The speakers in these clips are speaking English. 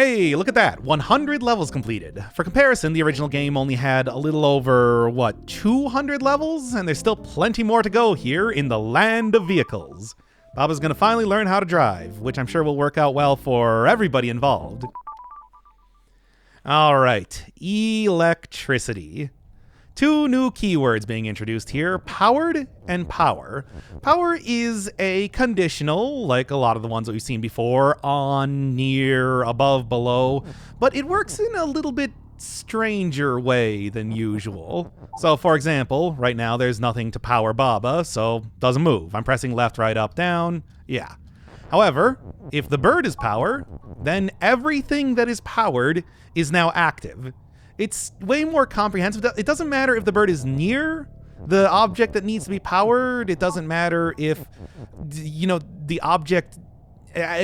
Hey, look at that. 100 levels completed. For comparison, the original game only had a little over, 200 levels? And there's still plenty more to go here in the land of vehicles. Baba's gonna finally learn how to drive, which I'm sure will work out well for everybody involved. All right, electricity. Two new keywords being introduced here, powered and power. Power is a conditional, like a lot of the ones that we've seen before, on, near, above, below, but it works in a little bit stranger way than usual. So for example, right now there's nothing to power Baba, so doesn't move. I'm pressing left, right, up, down, yeah. However, if the bird is power, then everything that is powered is now active. It's way more comprehensive. It doesn't matter if the bird is near the object that needs to be powered. It doesn't matter if, the object,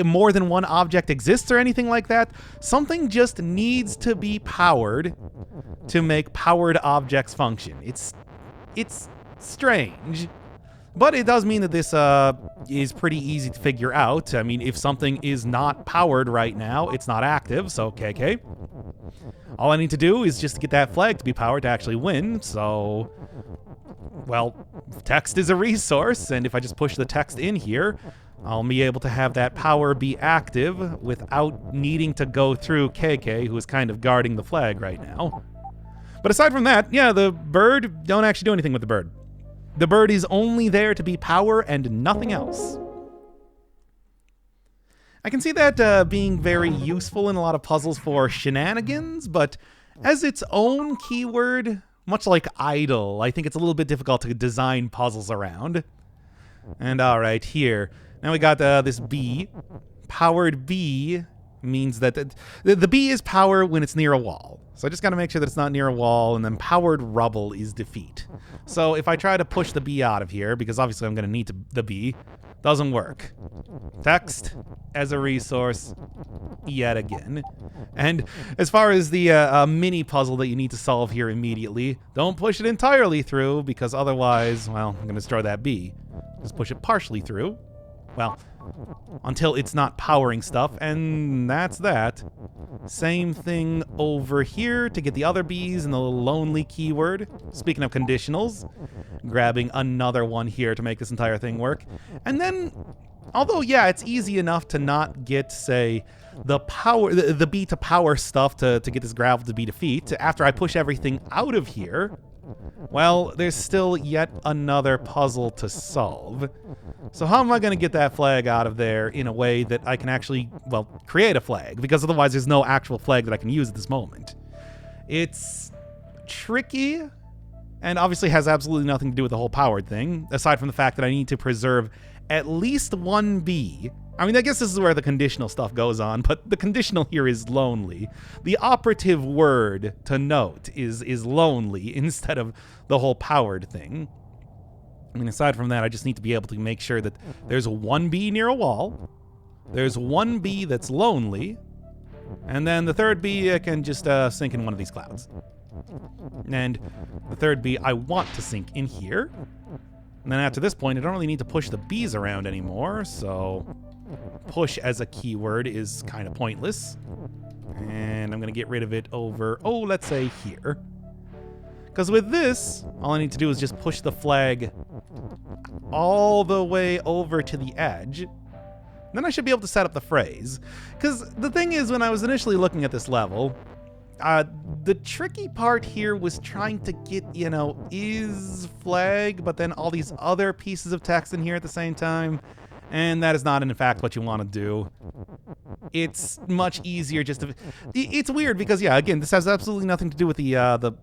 more than one object exists or anything like that. Something just needs to be powered to make powered objects function. It's strange. But it does mean that this is pretty easy to figure out. I mean, if something is not powered right now, it's not active, so KK. All I need to do is just get that flag to be powered to actually win, so... Well, text is a resource, and if I just push the text in here, I'll be able to have that power be active without needing to go through KK, who is kind of guarding the flag right now. But aside from that, yeah, the bird, don't actually do anything with the bird. The bird is only there to be power and nothing else. I can see that being very useful in a lot of puzzles for shenanigans, but as its own keyword, much like idle, I think it's a little bit difficult to design puzzles around. And alright, here. Now we got this bee. Powered bee means that the bee is power when it's near a wall. So I just gotta make sure that it's not near a wall, and then powered rubble is defeat. So if I try to push the bee out of here, because obviously I'm gonna need the bee, doesn't work. Text as a resource yet again. And as far as the mini puzzle that you need to solve here immediately, don't push it entirely through, because otherwise, well, I'm gonna destroy that bee. Just push it partially through. Well, until it's not powering stuff, and that's that. Same thing over here to get the other bees and the lonely keyword. Speaking of conditionals, grabbing another one here to make this entire thing work. And then, although, yeah, it's easy enough to not get, say, the bee to power stuff to get this gravel to be defeat, after I push everything out of here, well, there's still yet another puzzle to solve. So how am I going to get that flag out of there in a way that I can actually, well, create a flag? Because otherwise there's no actual flag that I can use at this moment. It's tricky, and obviously has absolutely nothing to do with the whole powered thing, aside from the fact that I need to preserve at least one bee. I mean, I guess this is where the conditional stuff goes on, but the conditional here is lonely. The operative word to note is lonely instead of the whole powered thing. I mean, aside from that, I just need to be able to make sure that there's one bee near a wall, there's one bee that's lonely, and then the third bee can just sink in one of these clouds. And the third bee I want to sink in here. And then after this point, I don't really need to push the bees around anymore, so push as a keyword is kind of pointless. And I'm going to get rid of it over, let's say here. Because with this, all I need to do is just push the flag all the way over to the edge. Then I should be able to set up the phrase. Because the thing is, when I was initially looking at this level, the tricky part here was trying to get, is flag, but then all these other pieces of text in here at the same time. And that is not, in fact, what you want to do. It's much easier just to... It's weird because, yeah, again, this has absolutely nothing to do with the other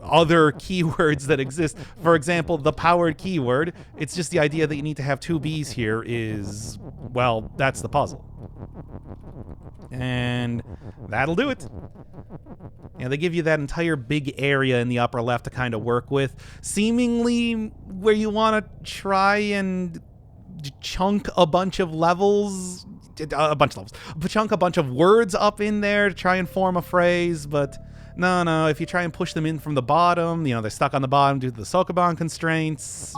keywords that exist. For example, the powered keyword. It's just the idea that you need to have two bees here is, well, that's the puzzle. And that'll do it. Yeah, they give you that entire big area in the upper left to kind of work with. Seemingly where you want to try and chunk a bunch of levels, chunk a bunch of words up in there to try and form a phrase, but no, if you try and push them in from the bottom, they're stuck on the bottom due to the Sokoban constraints.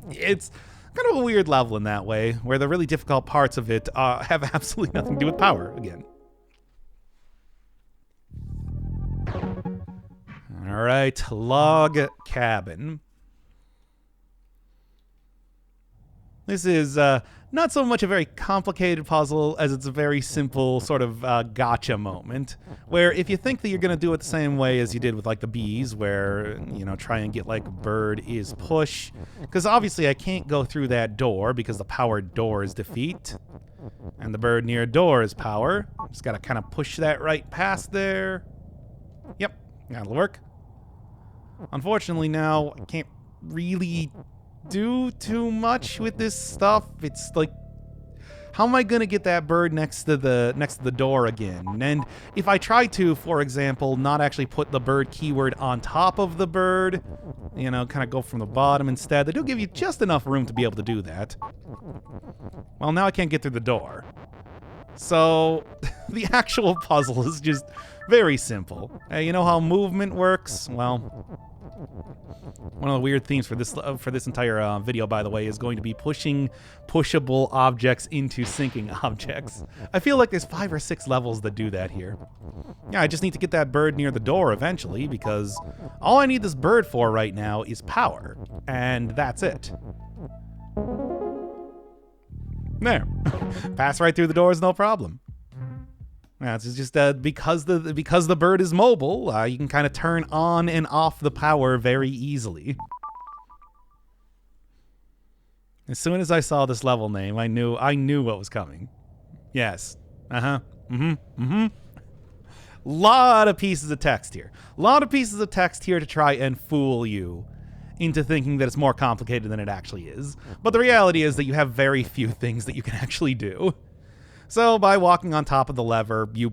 It's kind of a weird level in that way, where the really difficult parts of it have absolutely nothing to do with power, again. All right, log cabin. This is not so much a very complicated puzzle as it's a very simple sort of gotcha moment, where if you think that you're going to do it the same way as you did with like the bees, where, you know, try and get like bird is push, because obviously I can't go through that door because the powered door is defeat, and the bird near door is power. Just got to kind of push that right past there. Yep, that'll work. Unfortunately now, I can't really do too much with this stuff. It's like, how am I gonna get that bird next to the door again? And if I try to, for example, not actually put the bird keyword on top of the bird, you know, kind of go from the bottom instead, they do give you just enough room to be able to do that. Well, now I can't get through the door. So the actual puzzle is just very simple. Hey, you know how movement works? Well, one of the weird themes for this entire video, by the way, is going to be pushing pushable objects into sinking objects. I feel like there's 5 or 6 levels that do that here. Yeah, I just need to get that bird near the door eventually, because all I need this bird for right now is power, and that's it. There. Pass right through the doors, no problem. Yeah, it's just because the bird is mobile, you can kind of turn on and off the power very easily. As soon as I saw this level name, I knew what was coming. Yes. Lot of pieces of text here. Lot of pieces of text here to try and fool you into thinking that it's more complicated than it actually is. But the reality is that you have very few things that you can actually do. So by walking on top of the lever, you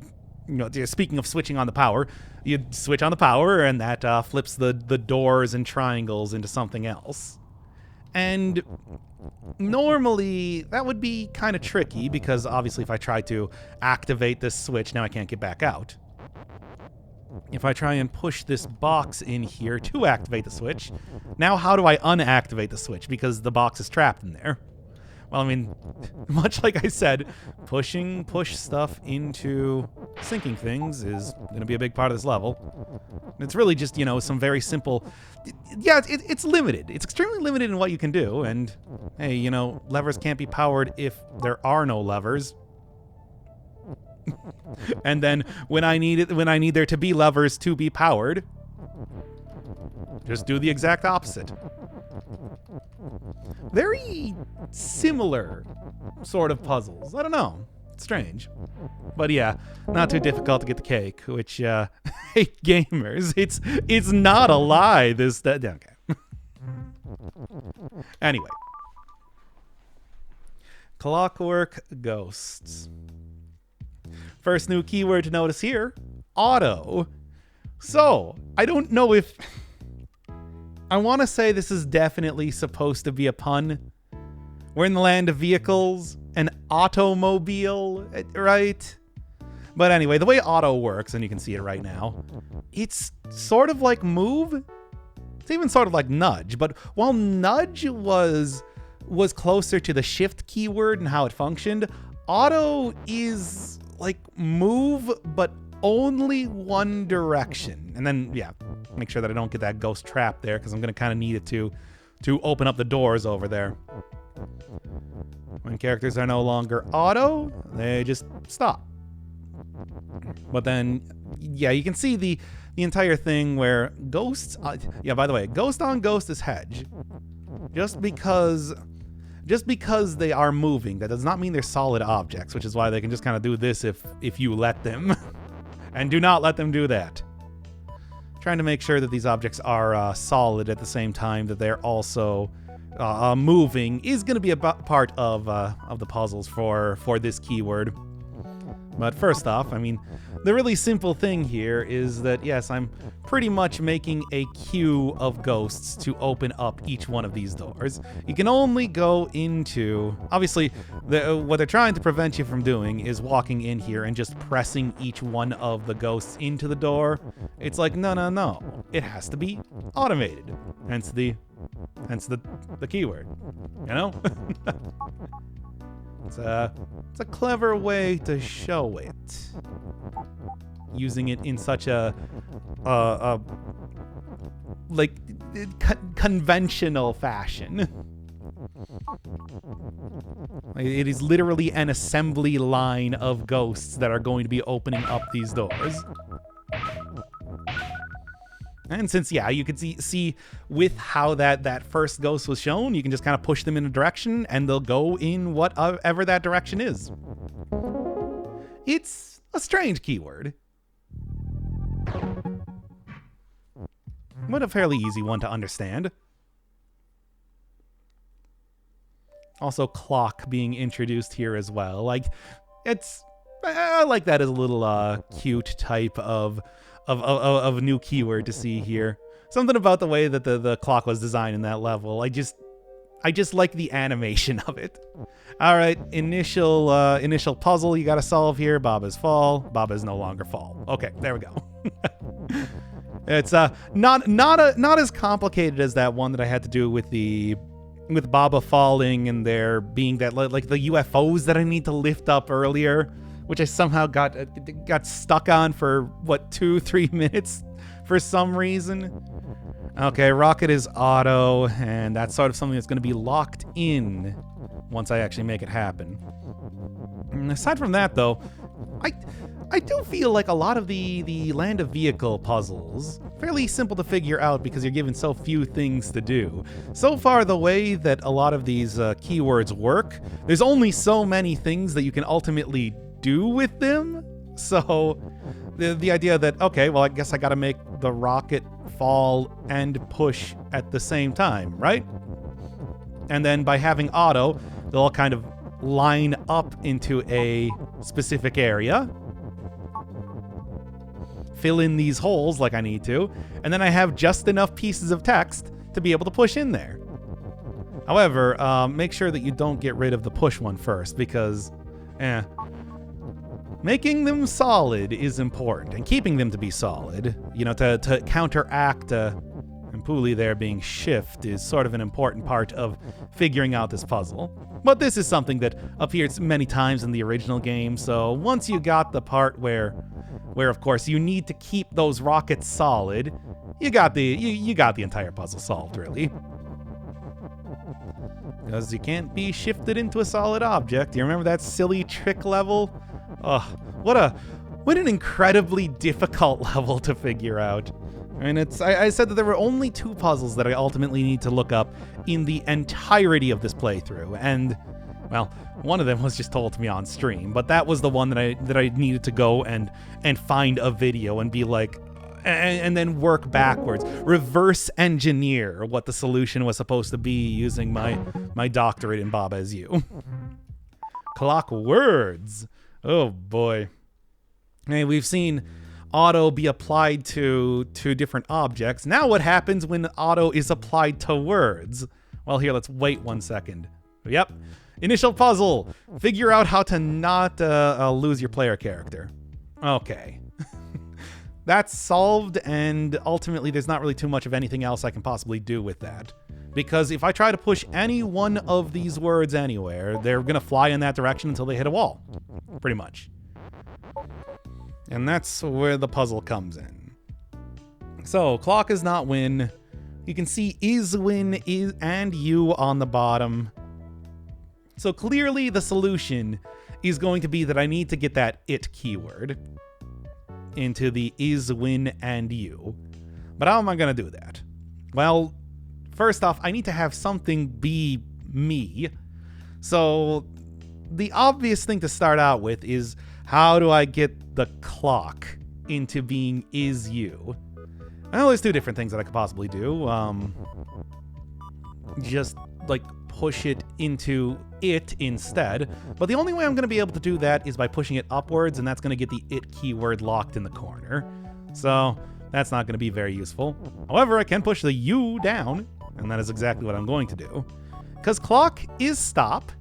know, speaking of switching on the power, you switch on the power, and that flips the doors and triangles into something else. And normally that would be kind of tricky, because obviously if I try to activate this switch, now I can't get back out. If I try and push this box in here to activate the switch, now how do I unactivate the switch? Because the box is trapped in there. Well, I mean, much like I said, push stuff into sinking things is going to be a big part of this level. It's really just, you know, some very simple... Yeah, it's limited. It's extremely limited in what you can do, and, hey, you know, levers can't be powered if there are no levers. And then when I need there to be levers to be powered, just do the exact opposite. Very similar sort of puzzles. I don't know. It's strange. But yeah, not too difficult to get the cake, which, hey, gamers, it's not a lie. Okay. Anyway. Clockwork ghosts. First new keyword to notice here, auto. So, I don't know if... I want to say this is definitely supposed to be a pun. We're in the land of vehicles, an automobile, right? But anyway, the way auto works, and you can see it right now, it's sort of like move. It's even sort of like nudge, but while nudge was closer to the shift keyword and how it functioned, auto is like move, but only one direction. And then, yeah, make sure that I don't get that ghost trap there, because I'm going to kind of need it to open up the doors over there. When characters are no longer auto, they just stop. But then, yeah, you can see the entire thing where ghosts... yeah, by the way, ghost on ghost is hedge. Just because they are moving, that does not mean they're solid objects, which is why they can just kind of do this if you let them. And do not let them do that. Trying to make sure that these objects are solid at the same time that they're also moving is going to be a part of the puzzles for this keyword. But first off, I mean, the really simple thing here is that, yes, I'm pretty much making a queue of ghosts to open up each one of these doors. You can only go into... Obviously, what they're trying to prevent you from doing is walking in here and just pressing each one of the ghosts into the door. It's like, no. It has to be automated. Hence the keyword, you know? It's a clever way to show it. using it in such a like conventional fashion. It is literally an assembly line of ghosts that are going to be opening up these doors. And since, yeah, you can see with how that first ghost was shown, you can just kind of push them in a direction and they'll go in whatever that direction is. It's a strange keyword, but a fairly easy one to understand. Also, clock being introduced here as well. Like, I like that as a little cute type of new keyword to see here. Something about the way that the clock was designed in that level. I just like the animation of it. All right, initial puzzle you got to solve here. Baba's fall. Baba's no longer fall. Okay, there we go. It's not as complicated as that one that I had to do with Baba falling and there being that like the UFOs that I need to lift up earlier, which I somehow got stuck on for 2-3 minutes for some reason. Okay, rocket is auto, and that's sort of something that's going to be locked in once I actually make it happen. And aside from that, though, I do feel like a lot of the land of vehicle puzzles, fairly simple to figure out because you're given so few things to do. So far, the way that a lot of these keywords work, there's only so many things that you can ultimately do with them. So the idea that, okay, well, I guess I gotta make the rocket fall and push at the same time, right? And then by having auto, they'll all kind of line up into a specific area, fill in these holes like I need to, and then I have just enough pieces of text to be able to push in there. However, make sure that you don't get rid of the push one first, because making them solid is important, and keeping them to be solid, you know, to counteract and Pooley there being shift is sort of an important part of figuring out this puzzle. But this is something that appears many times in the original game, so once you got the part where of course you need to keep those rockets solid, you got the entire puzzle solved, really. Because you can't be shifted into a solid object. You remember that silly trick level? Ugh, what an incredibly difficult level to figure out. And I said that there were only 2 puzzles that I ultimately need to look up in the entirety of this playthrough, and well, one of them was just told to me on stream, but that was the one that I needed to go and find a video and be like, and then work backwards, reverse engineer what the solution was supposed to be using my doctorate in Baba Is You. Clock words. Oh boy. Hey, we've seen auto be applied to different objects. Now what happens when auto is applied to words? Well, here, let's wait 1 second. Yep. Initial puzzle. Figure out how to not lose your player character. Okay. That's solved, and ultimately there's not really too much of anything else I can possibly do with that. Because if I try to push any one of these words anywhere, they're going to fly in that direction until they hit a wall. Pretty much. And that's where the puzzle comes in. So, clock is not win. You can see is win is and you on the bottom. So clearly the solution is going to be that I need to get that it keyword into the is, win, and you. But how am I going to do that? Well, first off, I need to have something be me. So the obvious thing to start out with is, how do I get the clock into being is you? Well, there's 2 different things that I could possibly do. Just like push it into it instead. But the only way I'm going to be able to do that is by pushing it upwards, and that's going to get the it keyword locked in the corner. So that's not going to be very useful. However, I can push the U down, and that is exactly what I'm going to do. Because clock is stop,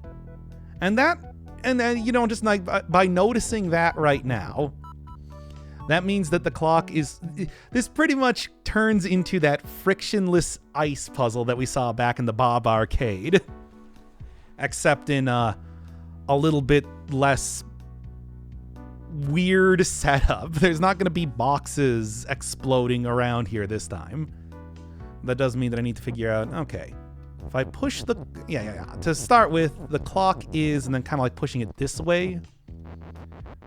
and then, you know, just like by noticing that right now, that means that the clock is... This pretty much turns into that frictionless ice puzzle that we saw back in the Bob arcade. Except in a little bit less weird setup. There's not going to be boxes exploding around here this time. That does mean that I need to figure out, okay, if I push the, to start with, the clock is, and then kind of like pushing it this way.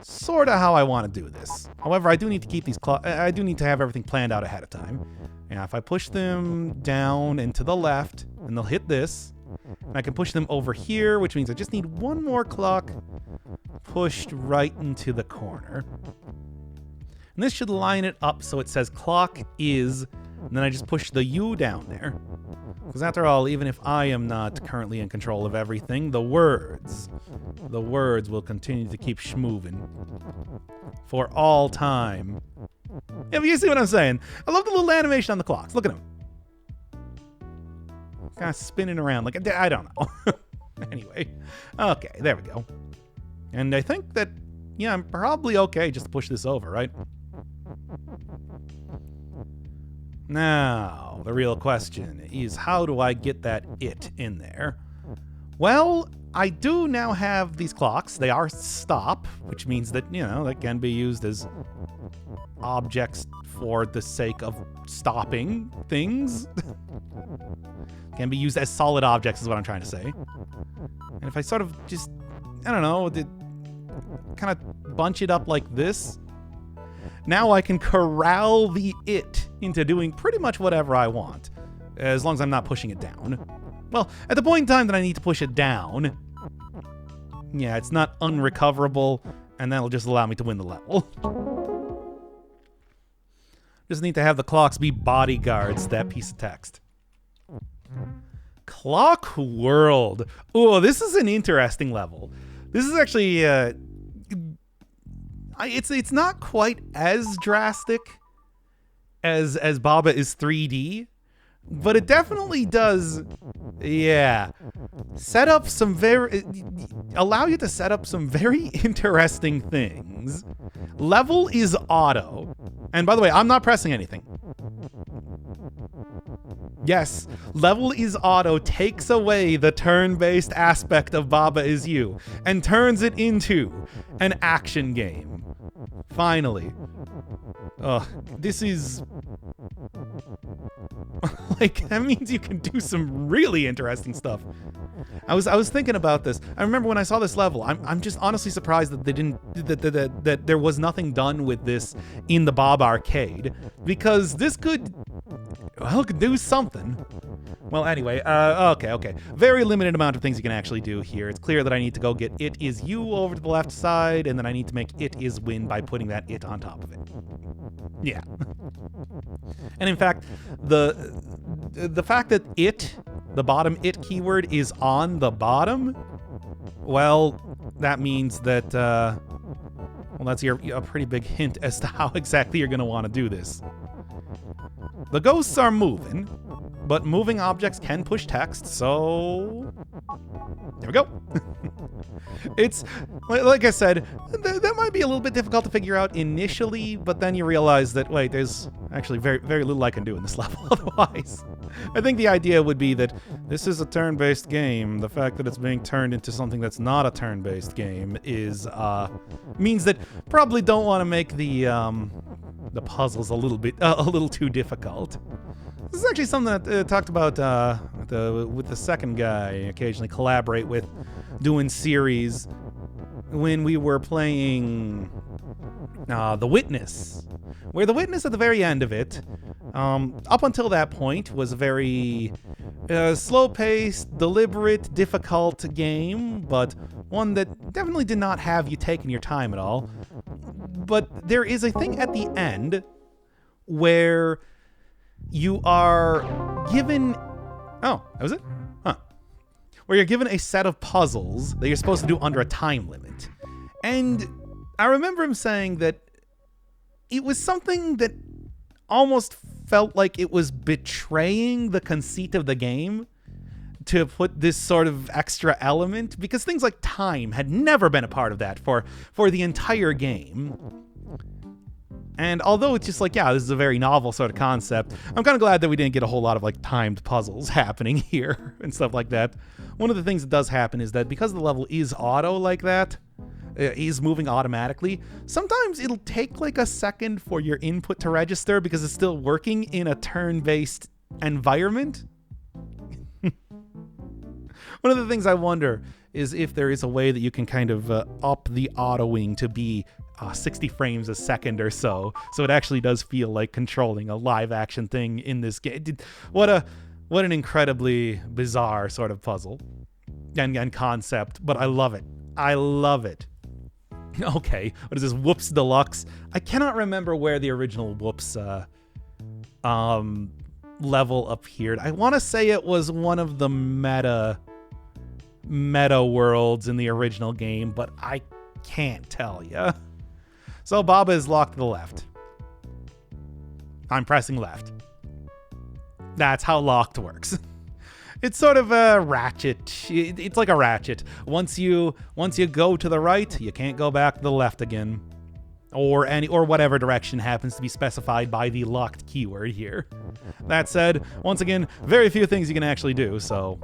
Sort of how I want to do this. However, I do need to keep these I do need to have everything planned out ahead of time. Yeah, if I push them down and to the left, and they'll hit this, and I can push them over here, which means I just need one more clock pushed right into the corner. And this should line it up so it says clock is, and then I just push the U down there. Because after all, even if I am not currently in control of everything, the words will continue to keep schmoving for all time. Yeah, but you see what I'm saying? I love the little animation on the clocks. Look at them. Kind of spinning around like, I don't know. Anyway, okay, there we go. And I think that, yeah, I'm probably okay just to push this over, right? Now, the real question is, how do I get that it in there? Well, I do now have these clocks. They are stop, which means that, you know, they can be used as objects for the sake of stopping things. Can be used as solid objects is what I'm trying to say. And if I sort of just, I don't know, kind of bunch it up like this, now I can corral the it into doing pretty much whatever I want, as long as I'm not pushing it down. Well, at the point in time that I need to push it down, yeah, it's not unrecoverable, and that'll just allow me to win the level. Just need to have the clocks be bodyguards to that piece of text. Clock World. Oh, this is an interesting level. This is actually, it's not quite as drastic as Baba is 3D, but it definitely does, yeah, allow you to set up some very interesting things. Level is auto. And by the way, I'm not pressing anything. Yes, level is auto takes away the turn-based aspect of Baba Is You and turns it into an action game. Finally. This is... like, that means you can do some really interesting stuff. I was thinking about this. I remember when I saw this level, I'm just honestly surprised that they didn't, that there was nothing done with this in the Bob arcade, because this could do something. Well, anyway, okay. Very limited amount of things you can actually do here. It's clear that I need to go get It Is You over to the left side, and then I need to make It Is Win by putting that it on top of it. Yeah. And in fact, the fact that the bottom it keyword is on the bottom, well, that means that, well, that's a pretty big hint as to how exactly you're going to want to do this. The ghosts are moving, but moving objects can push text, so there we go. It's, like I said, that might be a little bit difficult to figure out initially, but then you realize that, wait, there's actually very, very little I can do in this level otherwise. I think the idea would be that this is a turn-based game. The fact that it's being turned into something that's not a turn-based game is, means that probably don't want to make the puzzles a little too difficult. This is actually something that talked about with the second guy I occasionally collaborate with, doing series when we were playing The Witness, where The Witness at the very end of it, up until that point, was a very slow-paced, deliberate, difficult game, but one that definitely did not have you taking your time at all. But there is a thing at the end where you are given... Oh, that was it? Huh. Where you're given a set of puzzles that you're supposed to do under a time limit. And I remember him saying that it was something that almost felt like it was betraying the conceit of the game to put this sort of extra element, because things like time had never been a part of that for the entire game. And although it's just like, yeah, this is a very novel sort of concept, I'm kind of glad that we didn't get a whole lot of like timed puzzles happening here and stuff like that. One of the things that does happen is that because the level is auto like that, is moving automatically. Sometimes it'll take like a second for your input to register because it's still working in a turn-based environment. One of the things I wonder is if there is a way that you can kind of up the autoing to be 60 frames a second or so it actually does feel like controlling a live action thing in this game. What an incredibly bizarre sort of puzzle and concept, but I love it. I love it. Okay, what is this? Whoops Deluxe. I cannot remember where the original Whoops level appeared. I want to say it was one of the meta worlds in the original game, but I can't tell you. So Baba is locked to the left. I'm pressing left. That's how locked works. It's sort of a ratchet. It's like a ratchet. Once you go to the right, you can't go back to the left again. Or whatever direction happens to be specified by the locked keyword here. That said, once again, very few things you can actually do, so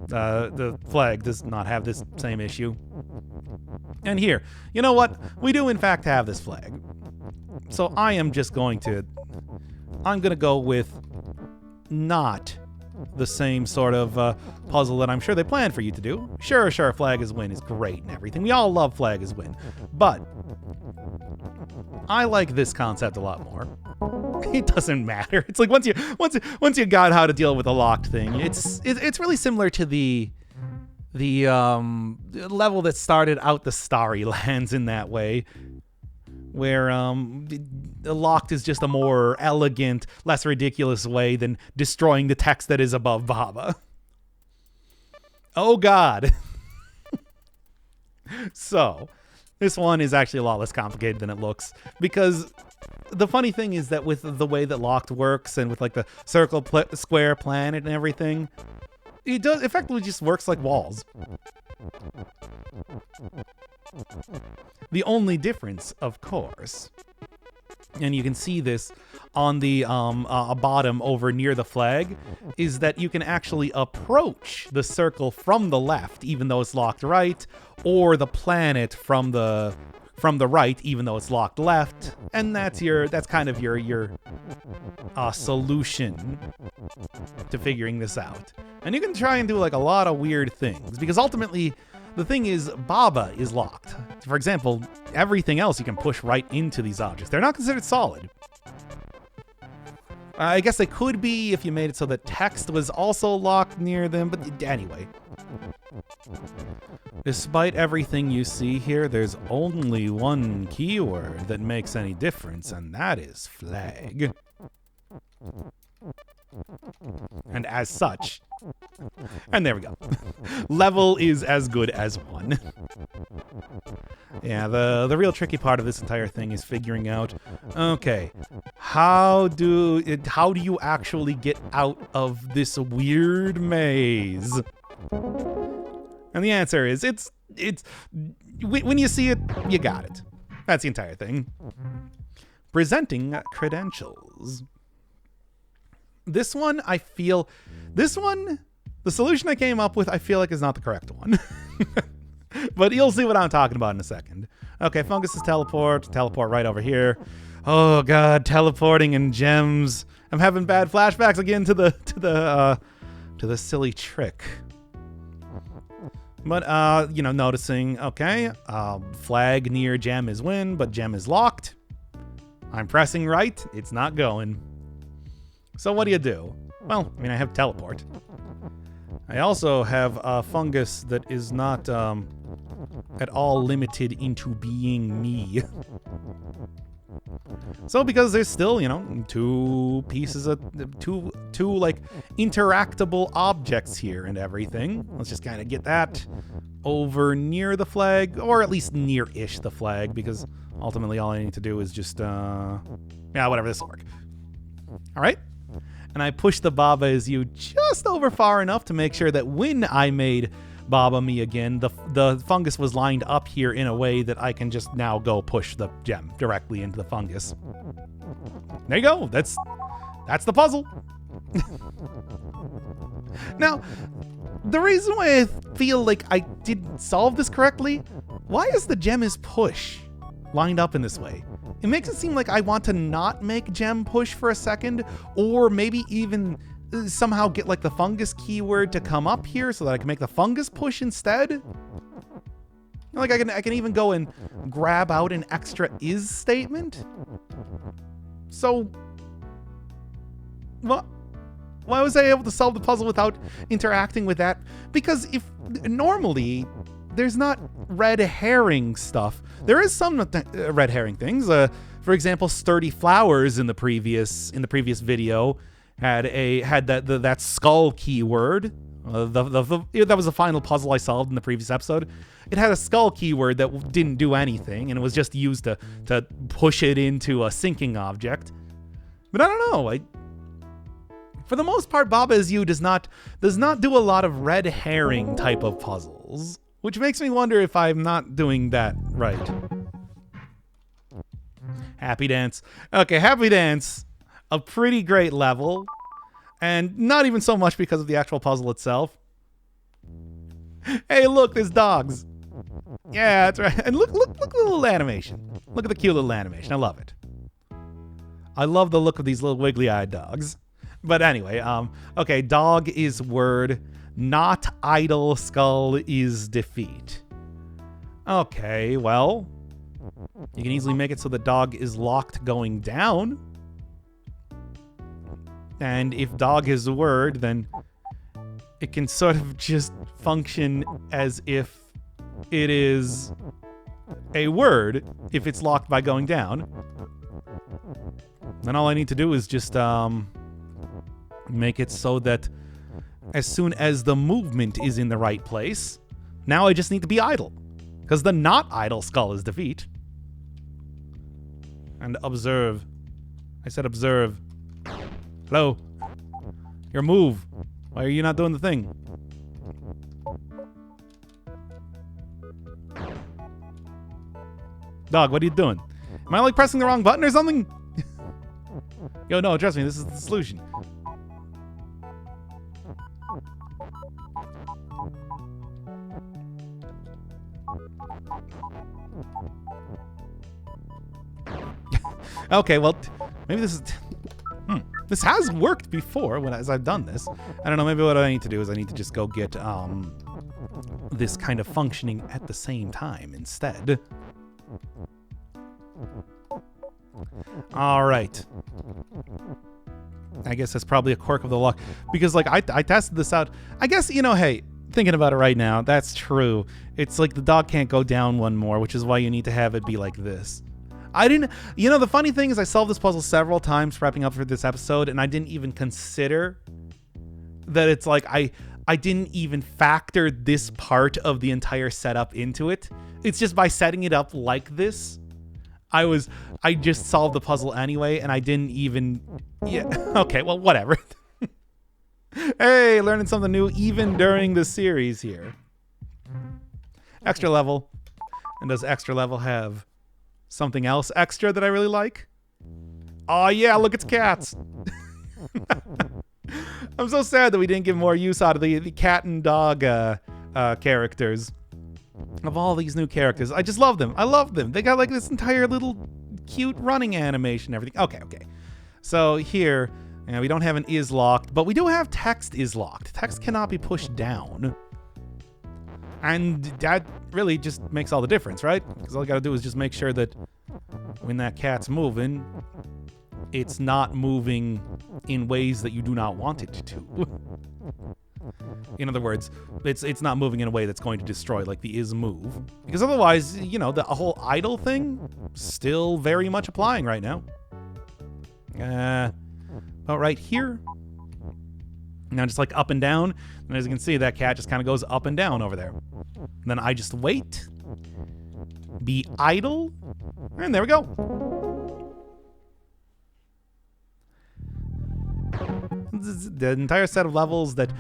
the flag does not have this same issue. And here, you know what? We do in fact have this flag. So I'm gonna go with not the same sort of puzzle that I'm sure they planned for you to do. Sure, flag is win is great and everything. We all love flag is win. But I like this concept a lot more. It doesn't matter. It's like once you got how to deal with a locked thing, it's really similar to the level that started out the Starry Lands in that way, where the locked is just a more elegant, less ridiculous way than destroying the text that is above Baba. Oh God. So, this one is actually a lot less complicated than it looks, because the funny thing is that with the way that locked works and with like the circle, square, planet and everything, it does effectively just works like walls. The only difference, of course, and you can see this on the bottom over near the flag, is that you can actually approach the circle from the left, even though it's locked right, or the planet from the right, even though it's locked left, and that's kind of your solution to figuring this out. And you can try and do like a lot of weird things, because ultimately the thing is, Baba is locked. For example, everything else you can push right into these objects. They're not considered solid. I guess they could be if you made it so that text was also locked near them, but anyway. Despite everything you see here, there's only one keyword that makes any difference, and that is flag. And as such, and there we go. Level is as good as one. Yeah, the real tricky part of this entire thing is figuring out, okay, how do you actually get out of this weird maze? And the answer is, it's when you see it, you got it. That's the entire thing. Presenting credentials. This one, the solution I came up with, I feel like is not the correct one. But you'll see what I'm talking about in a second. Okay, fungus is teleport right over here. Oh God, teleporting and gems. I'm having bad flashbacks again to the silly trick. But noticing, okay, flag near gem is win, but gem is locked. I'm pressing right, it's not going. So what do you do? Well, I have teleport. I also have a fungus that is not at all limited into being me. So because there's still, two like interactable objects here and everything. Let's just kind of get that over near the flag, or at least near-ish the flag, because ultimately all I need to do is just, whatever, this will work. All right. And I pushed the Baba as you just over far enough to make sure that when I made Baba me again, the fungus was lined up here in a way that I can just now go push the gem directly into the fungus. There you go. That's the puzzle. Now, the reason why I feel like I did solve this correctly, why is the gem is push lined up in this way? It makes it seem like I want to not make gem push for a second, or maybe even somehow get like the fungus keyword to come up here so that I can make the fungus push instead. Like I can even go and grab out an extra is statement. So, why was I able to solve the puzzle without interacting with that? Because if normally there's not red herring stuff. There is some red herring things. For example, sturdy flowers in the previous video had that skull keyword. That was the final puzzle I solved in the previous episode. It had a skull keyword that didn't do anything, and it was just used to push it into a sinking object. But I don't know. For the most part, Baba Is You does not do a lot of red herring type of puzzles, which makes me wonder if I'm not doing that right. Happy Dance. Okay, Happy Dance, a pretty great level, and not even so much because of the actual puzzle itself. Hey, look, there's dogs. Yeah, that's right. And look at the little animation. Look at the cute little animation. I love it. I love the look of these little wiggly-eyed dogs. But anyway, okay, dog is word. Not idle skull is defeat. Okay, well, you can easily make it so the dog is locked going down. And if dog is a word, then it can sort of just function as if it is a word if it's locked by going down. Then all I need to do is just make it so that as soon as the movement is in the right place, now I just need to be idle. Because the not idle skull is defeat. And observe. I said observe. Hello. Your move. Why are you not doing the thing? Dog, what are you doing? Am I like pressing the wrong button or something? Yo, no, trust me, this is the solution. Okay, well, maybe this is... This has worked before as I've done this. I don't know, maybe what I need to do is I need to just go get this kind of functioning at the same time instead. All right. I guess that's probably a quirk of the luck. Because, like, I tested this out. I guess, you know, hey, thinking about it right now, that's true. It's like the dog can't go down one more, which is why you need to have it be like this. You know, the funny thing is I solved this puzzle several times prepping up for this episode, and I didn't even consider that it's like I didn't even factor this part of the entire setup into it. It's just by setting it up like this, I just solved the puzzle anyway, and I didn't even... Yeah, okay, well, whatever. Hey, learning something new even during the series here. Extra level. And does extra level have something else extra that I really like? Oh yeah, look, it's cats. I'm so sad that we didn't get more use out of the cat and dog characters. Of all these new characters, I just love them. I love them. They got like this entire little cute running animation and everything. Okay. So here, we don't have an is locked, but we do have text is locked. Text cannot be pushed down. And that really just makes all the difference, right? Because all you gotta do is just make sure that when that cat's moving, it's not moving in ways that you do not want it to. In other words, it's not moving in a way that's going to destroy, like the is move. Because otherwise, you know, the whole idle thing still very much applying right now. About right here. Now just like up and down. And as you can see, that cat just kind of goes up and down over there. And then I just wait. Be idle. And there we go. The entire set of levels that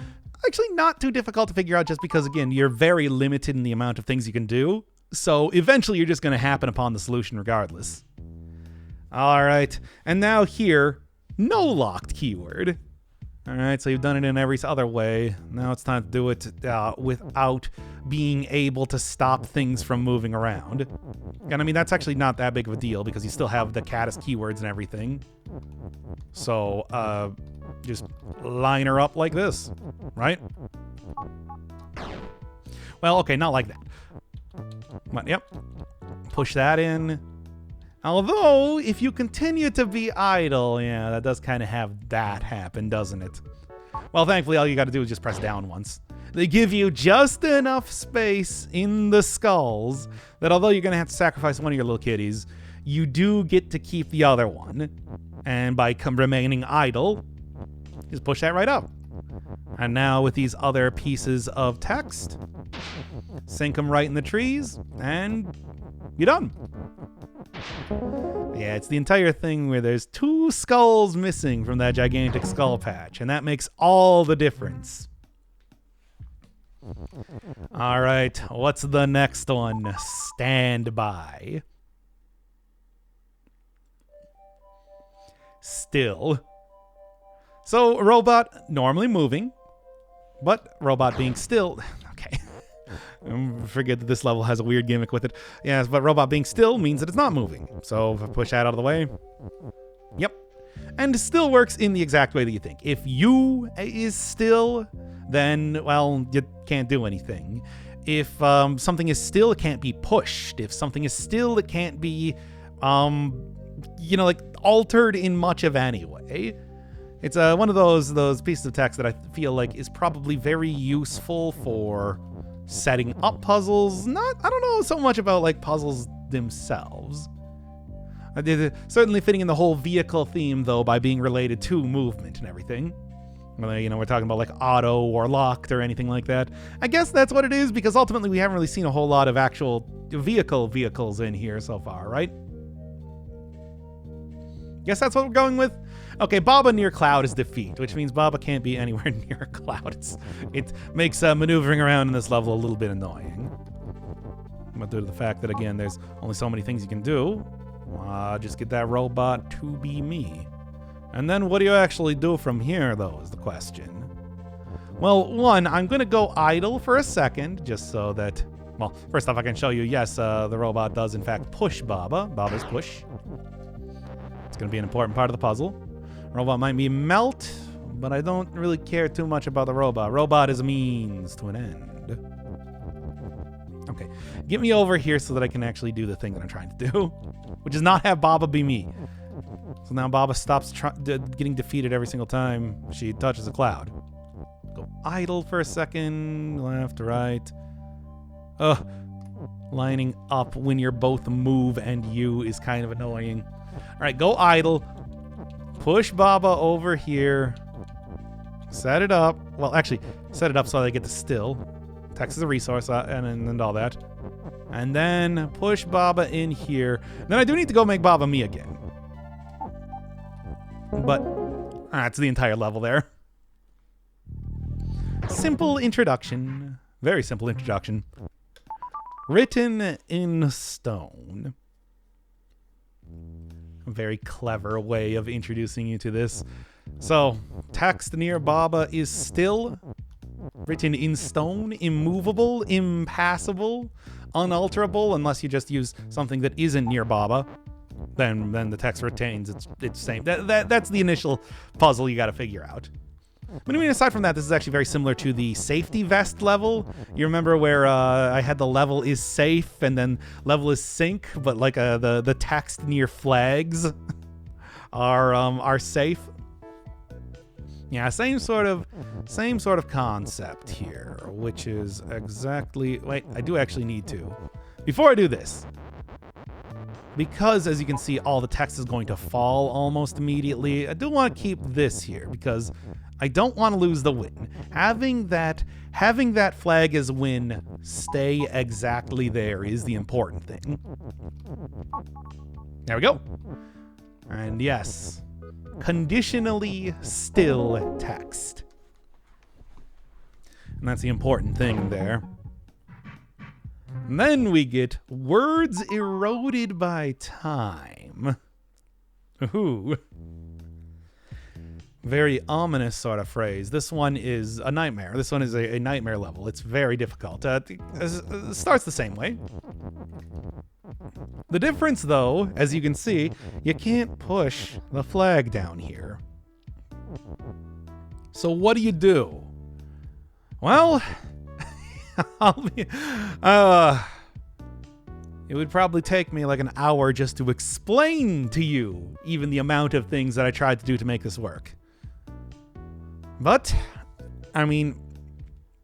actually not too difficult to figure out just because, again, you're very limited in the amount of things you can do. So eventually you're just going to happen upon the solution regardless. All right. And now here, no locked keyword. All right, so you've done it in every other way. Now it's time to do it without being able to stop things from moving around. And I mean, that's actually not that big of a deal because you still have the caddis keywords and everything. So, just line her up like this, right? Well, okay, not like that. But, yep. Push that in. Although, if you continue to be idle, yeah, that does kind of have that happen, doesn't it? Well, thankfully, all you got to do is just press down once. They give you just enough space in the skulls that although you're going to have to sacrifice one of your little kitties, you do get to keep the other one. And by remaining idle, just push that right up. And now with these other pieces of text, sink them right in the trees, and you're done. Yeah, it's the entire thing where there's 2 skulls missing from that gigantic skull patch, and that makes all the difference. All right, what's the next one? Stand by. Still. So, robot normally moving, but robot being still. Okay. Forget that this level has a weird gimmick with it. Yes, but robot being still means that it's not moving. So, if I push that out of the way. Yep. And it still works in the exact way that you think. If you is still, then, well, you can't do anything. If something is still, it can't be pushed. If something is still, it can't be, like altered in much of any way. It's one of those pieces of text that I feel like is probably very useful for setting up puzzles. I don't know so much about like puzzles themselves. Certainly fitting in the whole vehicle theme though by being related to movement and everything. We're talking about like auto or locked or anything like that. I guess that's what it is because ultimately we haven't really seen a whole lot of actual vehicles in here so far, right? Guess that's what we're going with. Okay, Baba near cloud is defeat, which means Baba can't be anywhere near a cloud. It makes maneuvering around in this level a little bit annoying. But due to the fact that, again, there's only so many things you can do, just get that robot to be me. And then what do you actually do from here, though, is the question. Well, one, I'm going to go idle for a second, just so that... Well, first off, I can show you, yes, the robot does, in fact, push Baba. Baba's push. It's going to be an important part of the puzzle. Robot might be melt, but I don't really care too much about the robot. Robot is a means to an end. Okay, get me over here so that I can actually do the thing that I'm trying to do, which is not have Baba be me. So now Baba stops getting defeated every single time she touches a cloud. Go idle for a second, left, right. Lining up when you're both move and you is kind of annoying. All right, go idle. Push Baba over here. Set it up. Well, actually, set it up so they get to still. Text is a resource and all that. And then push Baba in here. Then I do need to go make Baba me again. But that's the entire level there. Simple introduction. Very simple introduction. Written in stone. A very clever way of introducing you to this. So, text near Baba is still, written in stone, immovable, impassable, unalterable, unless you just use something that isn't near Baba. Then the text retains its same. That's the initial puzzle you got to figure out. But I mean, aside from that, this is actually very similar to the safety vest level. You remember where I had the level is safe and then level is sink, but like the text near flags are safe. Yeah, same sort of concept here, which is exactly. Wait, I do actually need to. Before I do this, because as you can see, all the text is going to fall almost immediately. I do want to keep this here because I don't want to lose the win. Having that flag as win stay exactly there is the important thing. There we go. And yes, conditionally still text. And that's the important thing there. And then we get words eroded by time. Ooh. Very ominous sort of phrase. This one is a nightmare. This one is a nightmare level. It's very difficult. It starts the same way. The difference, though, as you can see, you can't push the flag down here. So what do? Well, it would probably take me like an hour just to explain to you even the amount of things that I tried to do to make this work. But, I mean,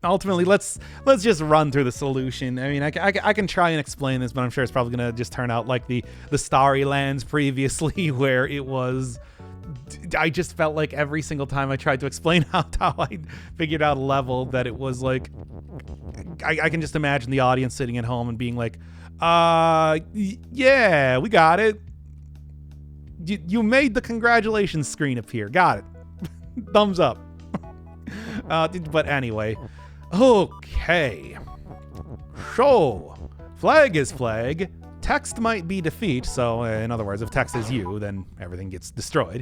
ultimately, let's just run through the solution. I mean, I can try and explain this, but I'm sure it's probably going to just turn out like the Starry Lands previously, where it was... I just felt like every single time I tried to explain how I figured out a level that it was like... I can just imagine the audience sitting at home and being like, yeah, we got it. You made the congratulations screen appear. Got it. Thumbs up. But anyway, okay. So, flag is flag. Text might be defeat. So, in other words, if text is you, then everything gets destroyed.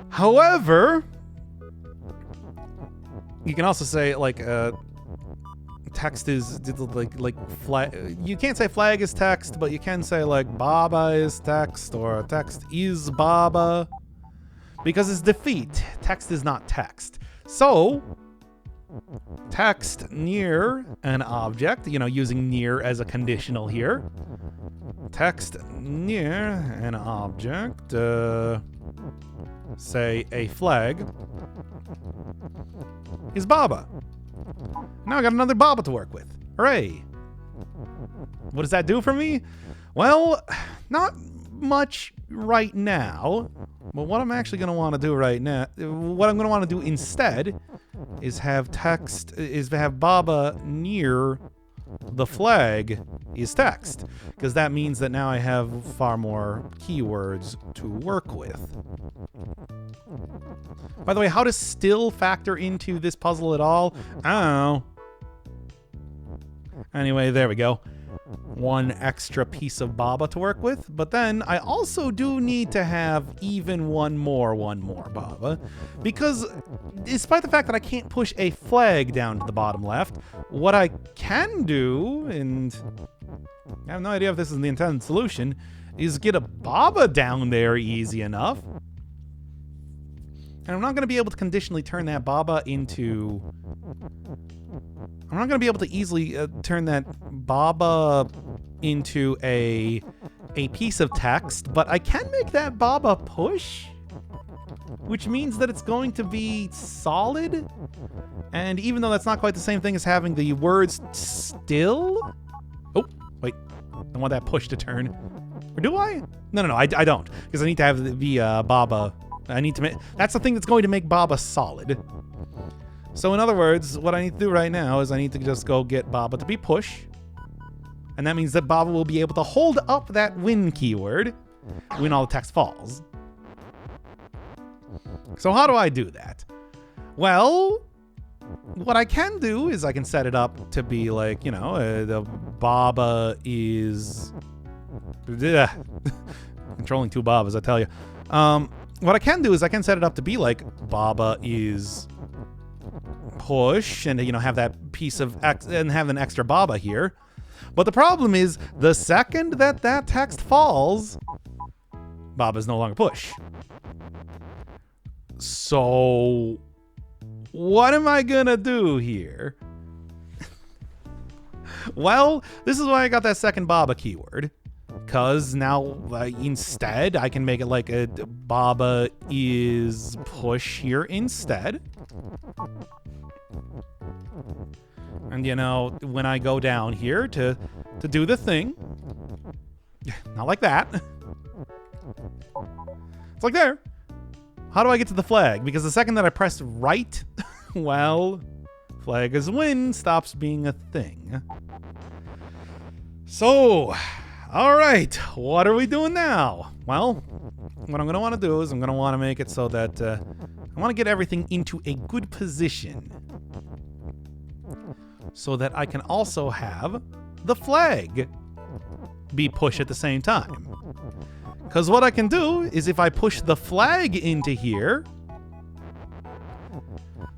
However, you can also say like text is like flag. You can't say flag is text, but you can say like Baba is text or text is Baba, because it's defeat. Text is not text. So, text near an object, using near as a conditional here. Text near an object, say a flag, is Baba. Now I got another Baba to work with. Hooray. What does that do for me? Well, not much right now. But what I'm actually going to want to do right now, what I'm going to want to do instead is have Baba near the flag is text, because that means that now I have far more keywords to work with. By the way, how does still factor into this puzzle at all? I don't know. Anyway, there we go. One extra piece of Baba to work with, but then I also do need to have even one more Baba, because despite the fact that I can't push a flag down to the bottom left, what I can do, and I have no idea if this is the intended solution, is get a Baba down there easy enough. And I'm not going to be able to conditionally turn that Baba into... I'm not going to be able to easily turn that Baba into a piece of text, but I can make that Baba push, which means that it's going to be solid. And even though that's not quite the same thing as having the words still... Oh, wait. I want that push to turn. Or do I? No, I don't. Because I need to have the Baba... I need to make... That's the thing that's going to make Baba solid. So in other words, what I need to do right now is I need to just go get Baba to be push. And that means that Baba will be able to hold up that win keyword when all the text falls. So how do I do that? Well, what I can do is I can set it up to be like, the Baba is... Controlling two Babas, I tell you. What I can do is I can set it up to be like Baba is push, and have that piece of X and have an extra Baba here. But the problem is, the second that text falls, Baba is no longer push. So what am I gonna do here? Well, this is why I got that second Baba keyword. Because now, instead, I can make it like a Baba is push here instead. And, when I go down here to do the thing, not like that. It's like there. How do I get to the flag? Because the second that I press right, well, flag is win stops being a thing. So... all right, what are we doing now? Well, what I'm going to want to do is I'm going to want to make it so that I want to get everything into a good position so that I can also have the flag be push at the same time. Because what I can do is if I push the flag into here,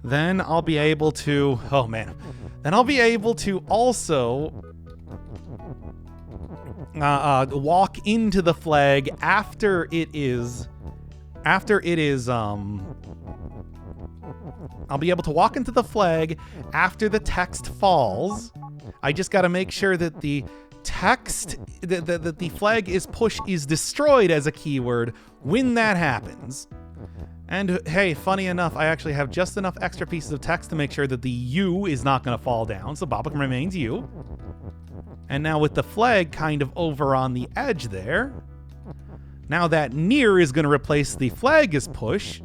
then I'll be able to... Oh, man. Then I'll be able to also walk into the flag after it is... I'll be able to walk into the flag after the text falls. I just got to make sure that the text, that the flag is destroyed as a keyword when that happens. And hey, funny enough, I actually have just enough extra pieces of text to make sure that the U is not going to fall down, so Baba remains U. And now with the flag kind of over on the edge there, now that near is going to replace the flag as push,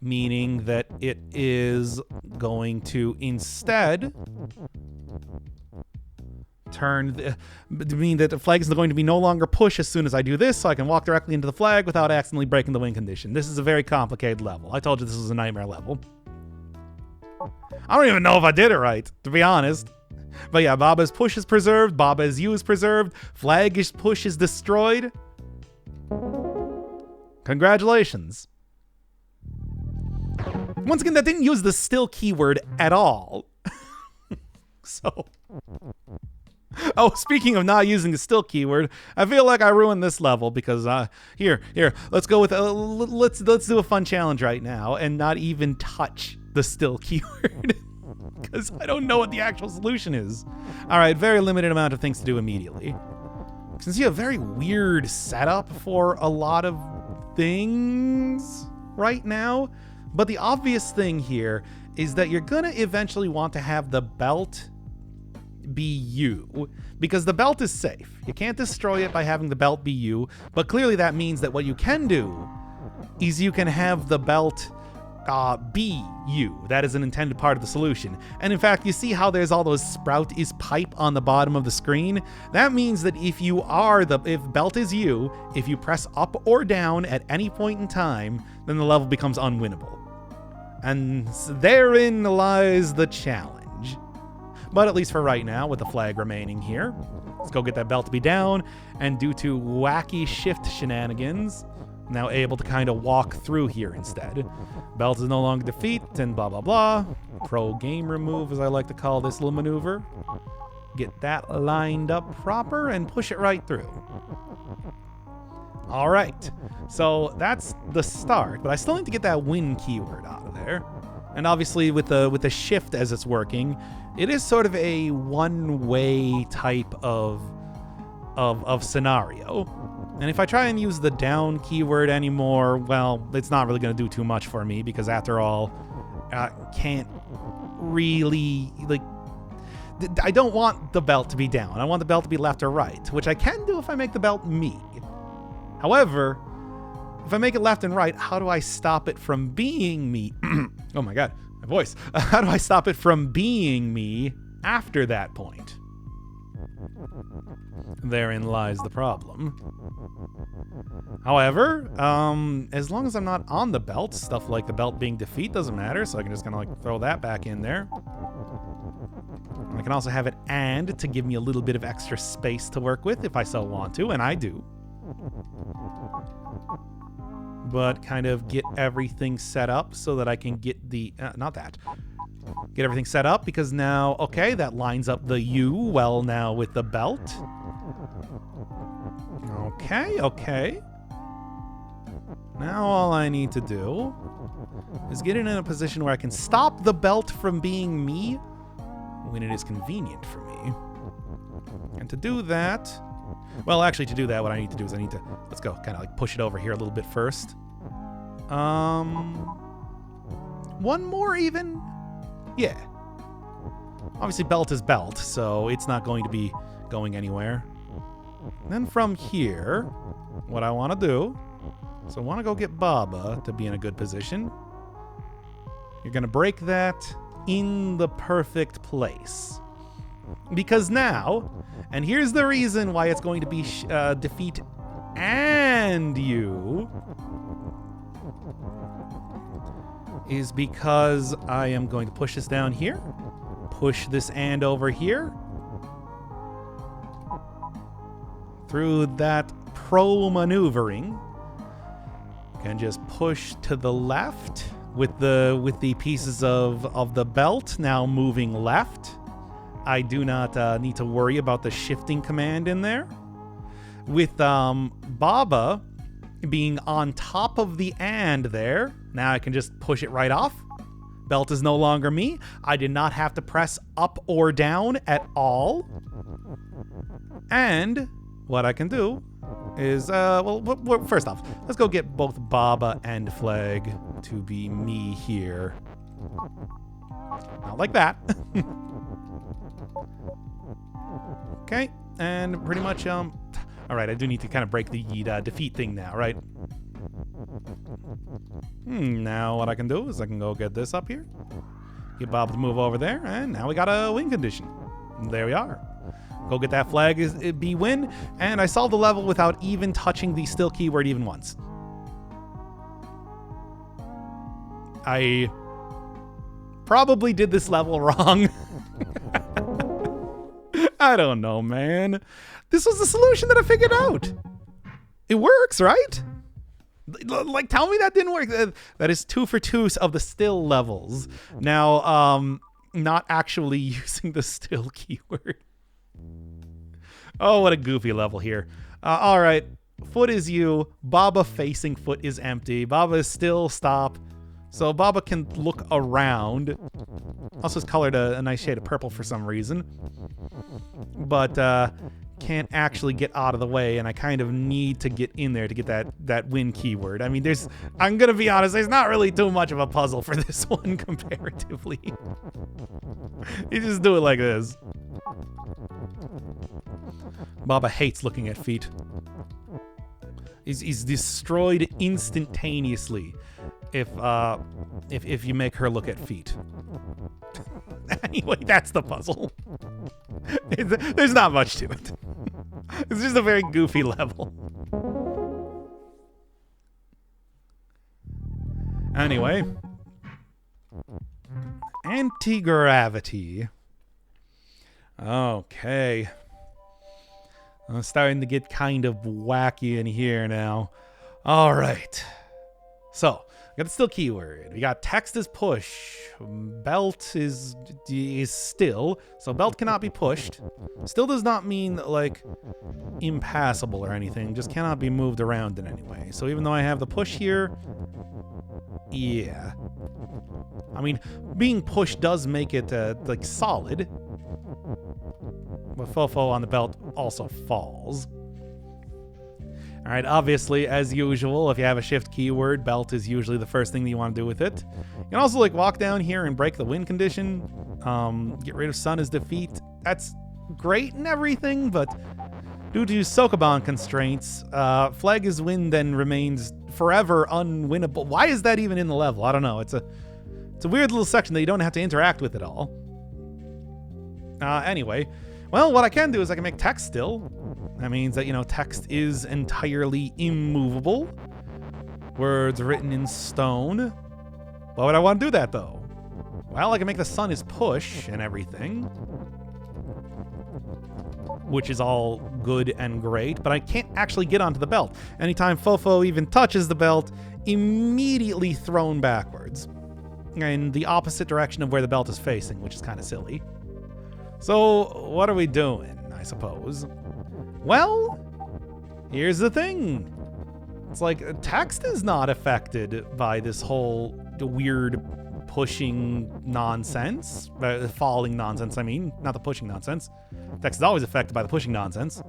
meaning that it is going to instead mean that the flag is going to be no longer push as soon as I do this, so I can walk directly into the flag without accidentally breaking the win condition. This is a very complicated level. I told you this was a nightmare level. I don't even know if I did it right, to be honest. But yeah, Baba's push is preserved, Baba's U is preserved, flag is push is destroyed. Congratulations. Once again, that didn't use the still keyword at all. So... Oh, speaking of not using the still keyword, I feel like I ruined this level because here, let's go with let's do a fun challenge right now and not even touch the still keyword because I don't know what the actual solution is. All right, very limited amount of things to do immediately. Since you have a very weird setup for a lot of things right now, but the obvious thing here is that you're gonna eventually want to have the belt be U, because the belt is safe. You can't destroy it by having the belt be U, but clearly that means that what you can do is you can have the belt be U. That is an intended part of the solution. And in fact, you see how there's all those sprout is pipe on the bottom of the screen? That means that if belt is U, if you press up or down at any point in time, then the level becomes unwinnable. And therein lies the challenge. But at least for right now, with the flag remaining here, let's go get that belt to be down, and due to wacky shift shenanigans, I'm now able to kind of walk through here instead. Belt is no longer defeat, and blah, blah, blah. Pro gamer move, as I like to call this little maneuver. Get that lined up proper and push it right through. All right, so that's the start, but I still need to get that win keyword out of there. And obviously with the shift as it's working, it is sort of a one-way type of scenario. And if I try and use the down keyword anymore, well, it's not really going to do too much for me because after all, I can't really, I don't want the belt to be down. I want the belt to be left or right, which I can do if I make the belt me. However, if I make it left and right, how do I stop it from being me? Oh my God, my voice. How do I stop it from being me after that point? Therein lies the problem. However, as long as I'm not on the belt, stuff like the belt being defeat doesn't matter, so I can just kind of throw that back in there. I can also have it and to give me a little bit of extra space to work with if I so want to, and I do. But kind of get everything set up so that I can get the... Get everything set up because now, okay, that lines up the U well now with the belt. Okay. Now all I need to do is get it in a position where I can stop the belt from being me when it is convenient for me. And to do that... Well, actually, to do that, what I need to do is I need to... Let's go, kind of like push it over here a little bit first. One more even? Yeah. Obviously, belt is belt, so it's not going to be going anywhere. Then from here, what I want to do... So I want to go get Baba to be in a good position. You're going to break that in the perfect place. Because now, and here's the reason why it's going to be defeat and you, is because I am going to push this down here, push this and over here, through that pro maneuvering, can just push to the left, with the pieces of the belt now moving left. I do not need to worry about the shifting command in there. With Baba being on top of the and there, now I can just push it right off. Belt is no longer me. I did not have to press up or down at all. And what I can do is, well, first off, let's go get both Baba and Flag to be me here. Not like that. Okay, and pretty much, all right, I do need to kind of break the defeat thing now, right? Now what I can do is I can go get this up here. Get Bob to move over there, and now we got a win condition. There we are. Go get that flag, it'd be win, and I solved the level without even touching the still keyword even once. I probably did this level wrong. I don't know, man. This was the solution that I figured out. It works, right? Like, tell me that didn't work. That is 2 for 2 of the still levels. Now, not actually using the still keyword. Oh, what a goofy level here. All right, foot is you. Baba facing foot is empty. Baba is still stop. So Baba can look around. Also, it's colored a nice shade of purple for some reason. But can't actually get out of the way, and I kind of need to get in there to get that win keyword. I mean, I'm going to be honest, there's not really too much of a puzzle for this one comparatively. You just do it like this. Baba hates looking at feet. He's destroyed instantaneously if you make her look at feet. Anyway, that's the puzzle. There's not much to it. It's just a very goofy level. Anyway. Anti-gravity. Okay. I'm starting to get kind of wacky in here now. All right. So, we got the still keyword. We got text is push. Belt is still. So belt cannot be pushed. Still does not mean like impassable or anything. Just cannot be moved around in any way. So even though I have the push here, yeah. I mean, being pushed does make it like solid. But Fofo on the belt also falls. All right, obviously, as usual, if you have a shift keyword, belt is usually the first thing that you want to do with it. You can also like walk down here and break the win condition. Get rid of sun as defeat. That's great and everything, but due to Sokoban constraints, flag is win then remains forever unwinnable. Why is that even in the level? I don't know. It's a weird little section that you don't have to interact with at all. Anyway, well, what I can do is I can make text still. That means that, you know, text is entirely immovable. Words written in stone. Why would I want to do that, though? Well, I can make the sun is push and everything, which is all good and great, but I can't actually get onto the belt. Anytime Fofo even touches the belt, immediately thrown backwards in the opposite direction of where the belt is facing, which is kind of silly. So, what are we doing, I suppose? Well, here's the thing. It's like text is not affected by this whole weird pushing nonsense. Falling nonsense, I mean. Not the pushing nonsense. Text is always affected by the pushing nonsense.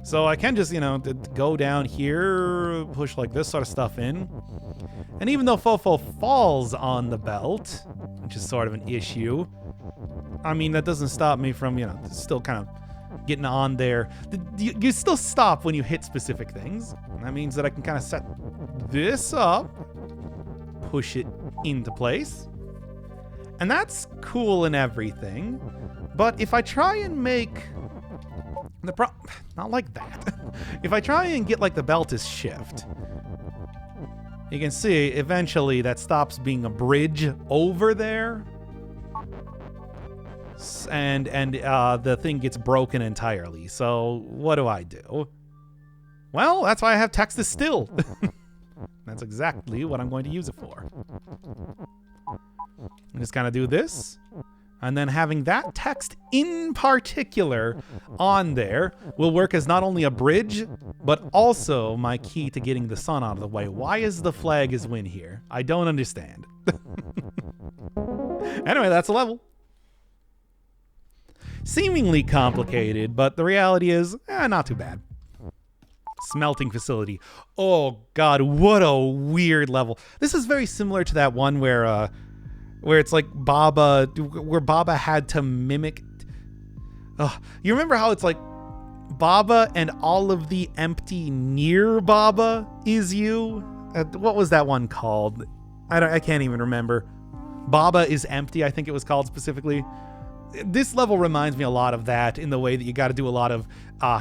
So I can just, you know, go down here, push like this sort of stuff in. And even though Fofo falls on the belt, which is sort of an issue, I mean, that doesn't stop me from, you know, still kind of getting on there. You still stop when you hit specific things. That means that I can kind of set this up, push it into place. And that's cool and everything. But if I try and make not like that. If I try and get like the belt is shift, you can see eventually that stops being a bridge over there. And the thing gets broken entirely. So what do I do? Well, that's why I have text is still. That's exactly what I'm going to use it for. I'm just going to do this. And then having that text in particular on there will work as not only a bridge, but also my key to getting the sun out of the way. Why is the flag as win here? I don't understand. Anyway, that's a level. Seemingly complicated, but the reality is, not too bad. Smelting facility. Oh god, what a weird level. This is very similar to that one where it's like where Baba had to mimic. You remember how it's like Baba and all of the empty near Baba is you? What was that one called? I can't even remember. Baba is empty, I think it was called specifically. This level reminds me a lot of that in the way that you got to do a lot of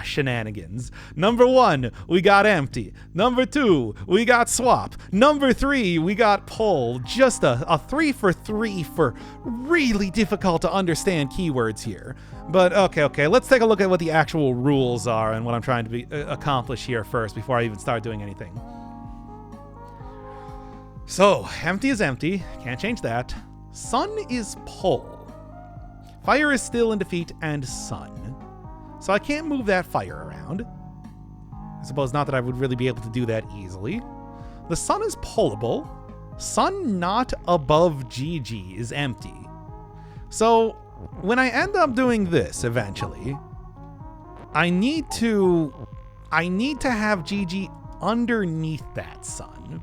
shenanigans. Number 1, we got empty. Number 2, we got swap. Number 3, we got pull. Just a 3 for 3 for really difficult to understand keywords here. But okay, let's take a look at what the actual rules are and what I'm trying to accomplish here first before I even start doing anything. So, empty is empty. Can't change that. Sun is pull. Fire is still in defeat and sun. So I can't move that fire around. I suppose not that I would really be able to do that easily. The sun is pullable. Sun not above GG is empty. So when I end up doing this eventually, I need to have GG underneath that sun.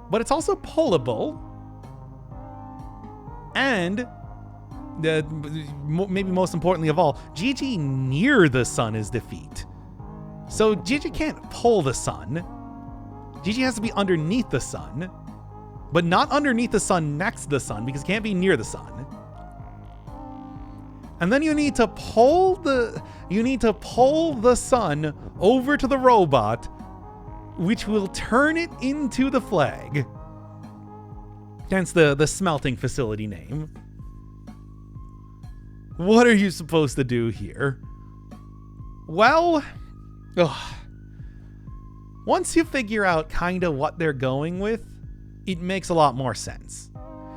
But it's also pullable. And maybe most importantly of all, GG near the sun is defeat. So GG can't pull the sun. GG has to be underneath the sun, but not underneath the sun next to the sun because it can't be near the sun. And then you need to pull the sun over to the robot, which will turn it into the flag. Hence the smelting facility name. What are you supposed to do here? Well, once you figure out kind of what they're going with, it makes a lot more sense.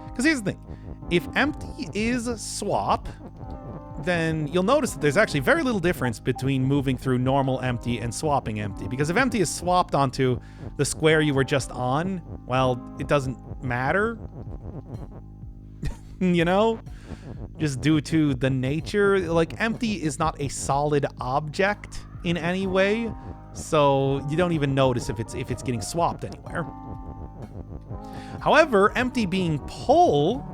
Because here's the thing. If empty is swap, then you'll notice that there's actually very little difference between moving through normal empty and swapping empty. Because if empty is swapped onto the square you were just on, well, it doesn't matter. You know? Just due to the nature, like empty is not a solid object in any way, so you don't even notice if it's getting swapped anywhere. However, empty being pull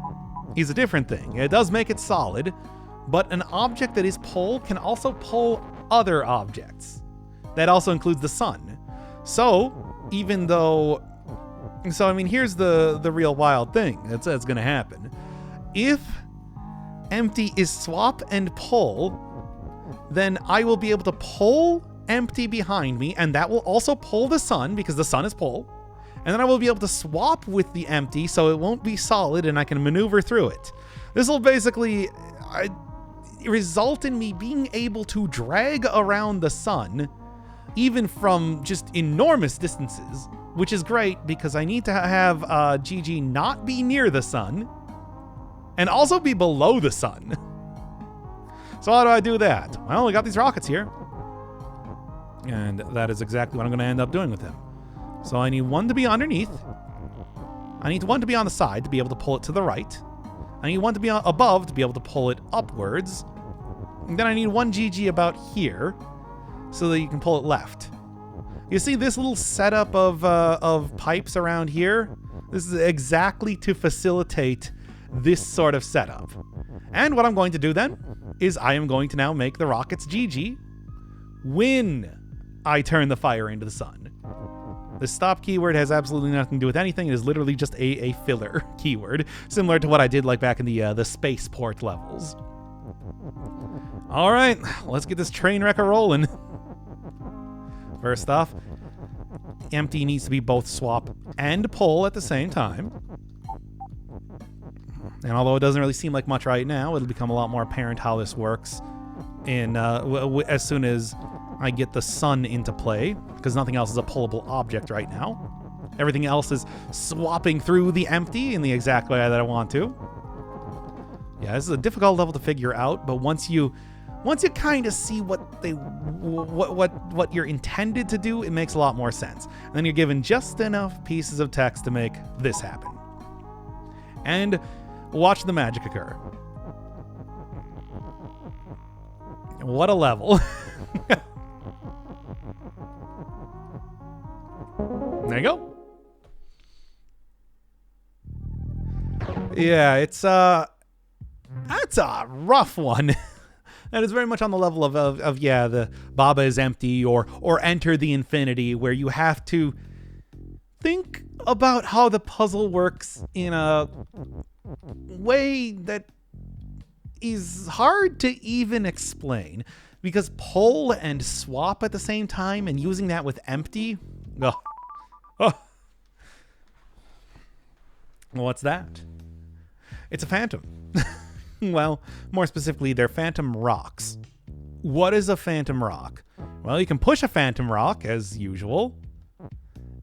is a different thing. It does make it solid, but an object that is pull can also pull other objects. That also includes the sun. So, even though... So, I mean, here's the real wild thing that's going to happen. If empty is swap and pull, then I will be able to pull empty behind me, and that will also pull the sun, because the sun is pull. And then I will be able to swap with the empty, so it won't be solid, and I can maneuver through it. This will basically result in me being able to drag around the sun, even from just enormous distances, which is great, because I need to have GG not be near the sun, and also be below the sun. So how do I do that? Well, we got these rockets here. And that is exactly what I'm going to end up doing with them. So I need one to be underneath. I need one to be on the side to be able to pull it to the right. I need one to be above to be able to pull it upwards. And then I need one GG about here so that you can pull it left. You see this little setup of pipes around here? This is exactly to facilitate this sort of setup. And what I'm going to do then is I am going to now make the rockets GG when I turn the fire into the sun. The stop keyword has absolutely nothing to do with anything. It is literally just a filler keyword, similar to what I did like back in the spaceport levels. All right, let's get this train wreck a-rolling. First off, empty needs to be both swap and pull at the same time. And although it doesn't really seem like much right now, it'll become a lot more apparent how this works in as soon as I get the sun into play, because nothing else is a pullable object right now. Everything else is swapping through the empty in the exact way that I want to. Yeah, this is a difficult level to figure out, but once you kind of see what you're intended to do, it makes a lot more sense. And then you're given just enough pieces of text to make this happen. And watch the magic occur. What a level. There you go. Yeah, that's a rough one. That is very much on the level of the Baba is empty or enter the infinity, where you have to think about how the puzzle works in a way that is hard to even explain, because pull and swap at the same time and using that with empty. Oh. What's that? It's a phantom. Well, more specifically, they're phantom rocks. What is a phantom rock? Well, you can push a phantom rock, as usual.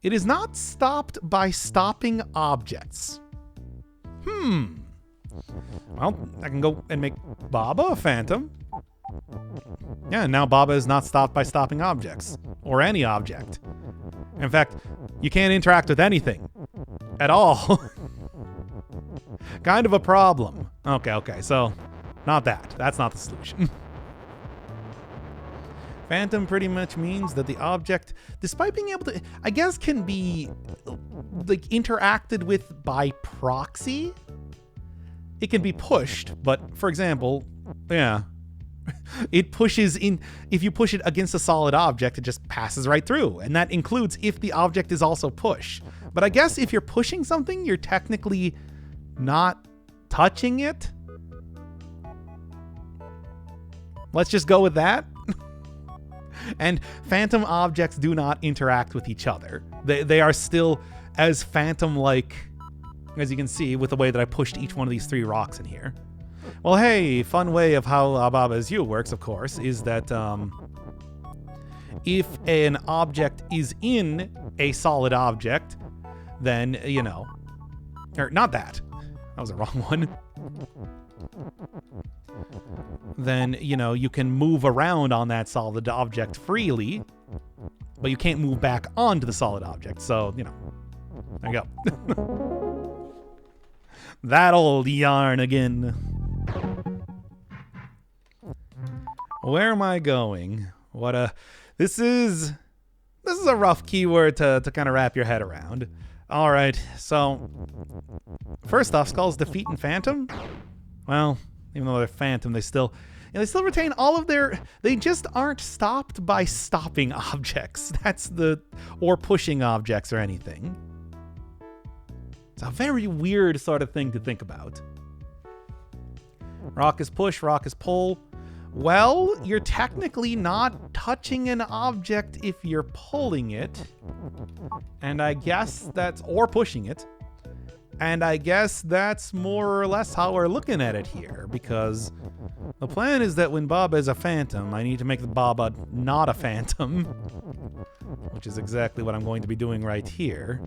It is not stopped by stopping objects. Well, I can go and make Baba a phantom. Yeah, now Baba is not stopped by stopping objects, or any object. In fact, you can't interact with anything at all. Kind of a problem. Okay, so not that. That's not the solution. Phantom pretty much means that the object, despite being able to, I guess, can be like interacted with by proxy. It can be pushed, but for example, yeah, it pushes in. If you push it against a solid object, it just passes right through, and that includes if the object is also pushed. But I guess if you're pushing something, you're technically not touching it. Let's just go with that. And phantom objects do not interact with each other. They are still as phantom-like, as you can see with the way that I pushed each one of these 3 rocks in here. Well, hey, fun way of how Baba's U works, of course, is that if an object is in a solid object, then, you know, or not that. That was the wrong one. Then, you know, you can move around on that solid object freely, but you can't move back onto the solid object. So, you know, there you go. That old yarn again. Where am I going? This is a rough keyword to kind of wrap your head around. All right, so first off, Skull's defeat and Phantom. Well, even though they're Phantom, they still retain all of their. They just aren't stopped by stopping objects. Or pushing objects or anything. It's a very weird sort of thing to think about. Rock is push, rock is pull. Well, you're technically not touching an object if you're pulling it. And I guess or pushing it. And I guess that's more or less how we're looking at it here, because the plan is that when Baba is a phantom, I need to make the Baba not a phantom, which is exactly what I'm going to be doing right here.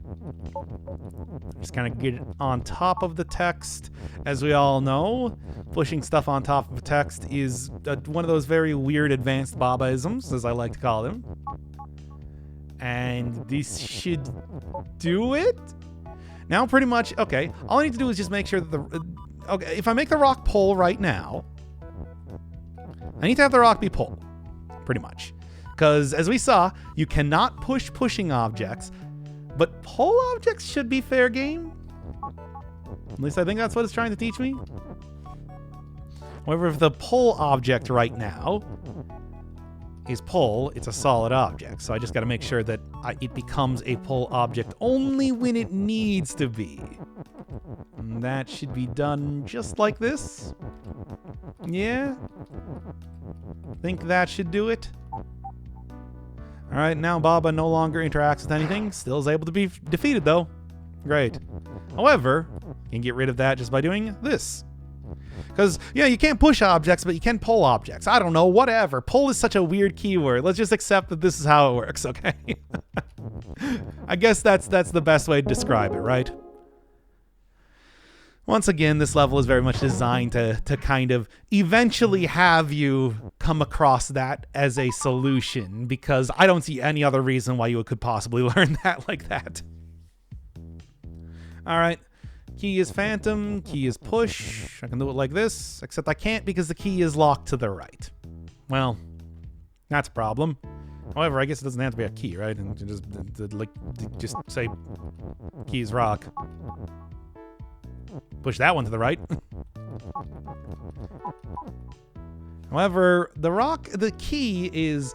Just kind of get it on top of the text. As we all know, pushing stuff on top of text is one of those very weird advanced Babaisms, as I like to call them. And this should do it. Now, pretty much, okay, all I need to do is just make sure that okay, if I make the rock pull right now, I need to have the rock be pull, pretty much. Because, as we saw, you cannot push pushing objects, but pull objects should be fair game. At least I think that's what it's trying to teach me. However, if the pull object right now is pull, it's a solid object. So I just got to make sure that it becomes a pull object only when it needs to be. And that should be done just like this. Yeah? Think that should do it? Alright, now Baba no longer interacts with anything. Still is able to be defeated, though. Great. However, you can get rid of that just by doing this. Because, yeah, you can't push objects, but you can pull objects. I don't know, whatever. Pull is such a weird keyword. Let's just accept that this is how it works, okay? I guess that's the best way to describe it, right? Once again, this level is very much designed to kind of eventually have you come across that as a solution, because I don't see any other reason why you could possibly learn that like that. All right. Key is phantom, key is push. I can do it like this, except I can't because the key is locked to the right. Well, that's a problem. However, I guess it doesn't have to be a key, right? And just say key is rock. Push that one to the right. However, the key is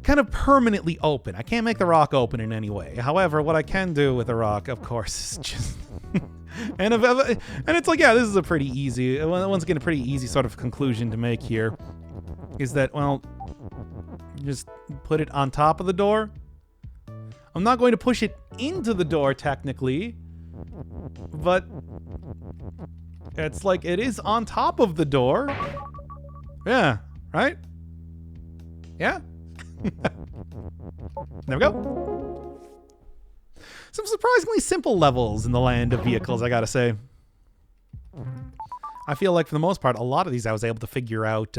kind of permanently open. I can't make the rock open in any way. However, what I can do with the rock, of course, is just... and it's like, yeah, this is a pretty easy, once again, a pretty easy sort of conclusion to make here, is that, well, just put it on top of the door. I'm not going to push it into the door, technically, but it's like it is on top of the door. Yeah, right? Yeah? There we go. Some surprisingly simple levels in the land of vehicles, I gotta say. I feel like for the most part, a lot of these I was able to figure out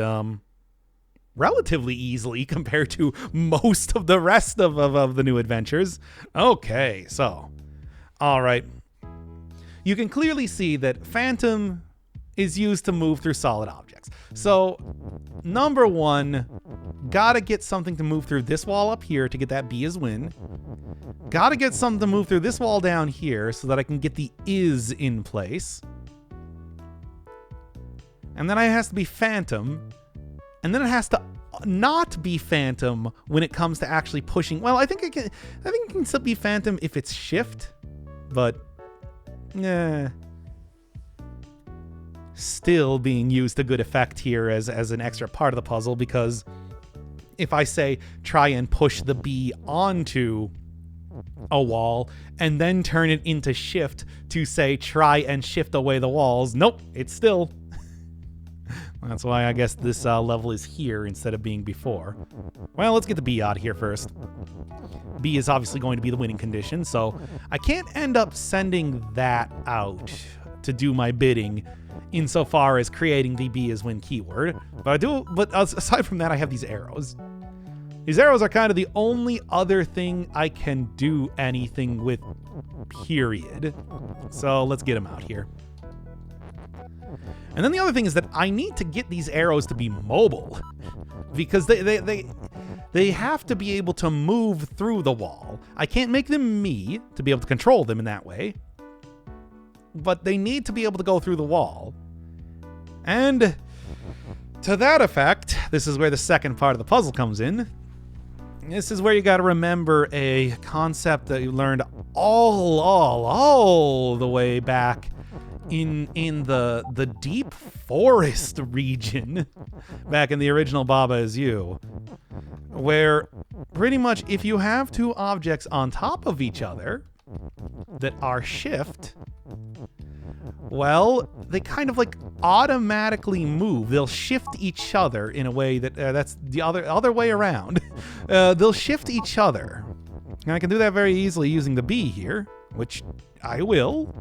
relatively easily compared to most of the rest of the new adventures. Okay, so, all right. You can clearly see that Phantom is used to move through solid objects. So, number one, gotta get something to move through this wall up here to get that B as win. Gotta get something to move through this wall down here so that I can get the is in place. And then it has to be Phantom. And then it has to not be Phantom when it comes to actually pushing. Well, I think it can still be Phantom if it's Shift, but still being used to good effect here as an extra part of the puzzle, because if I say try and push the B onto a wall and then turn it into Shift to say try and shift away the walls, nope, it's still... That's why I guess this level is here instead of being before. Well, let's get the B out of here first. B is obviously going to be the winning condition, so I can't end up sending that out to do my bidding insofar as creating the B as win keyword. But aside from that, I have these arrows. These arrows are kind of the only other thing I can do anything with, period. So let's get them out here. And then the other thing is that I need to get these arrows to be mobile, because they have to be able to move through the wall. I can't make them me to be able to control them in that way, but they need to be able to go through the wall. And to that effect, this is where the second part of the puzzle comes in. This is where you got to remember a concept that you learned all the way back in the deep forest region back in the original Baba Is You, where pretty much if you have two objects on top of each other that are shift, well, they kind of like automatically move. They'll shift each other in a way that that's the other way around. They'll shift each other. And I can do that very easily using the B here, which I will.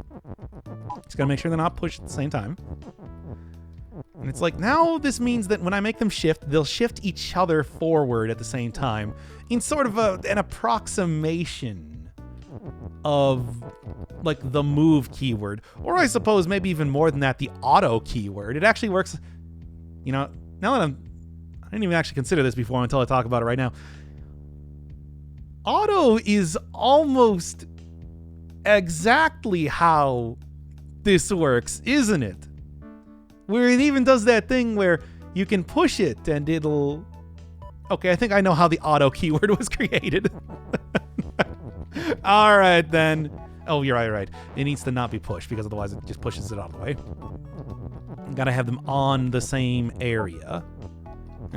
Just gotta make sure they're not pushed at the same time. And it's like, now this means that when I make them shift, they'll shift each other forward at the same time in sort of an approximation of like the move keyword, or I suppose maybe even more than that, the auto keyword. It actually works, you know, now that I didn't even actually consider this before until I talk about it right now. Auto is almost exactly how this works, isn't it? Where it even does that thing where you can push it and it'll... Okay, I think I know how the auto keyword was created. All right, then. Oh, you're right. It needs to not be pushed because otherwise it just pushes it out of the way. Gotta have them on the same area.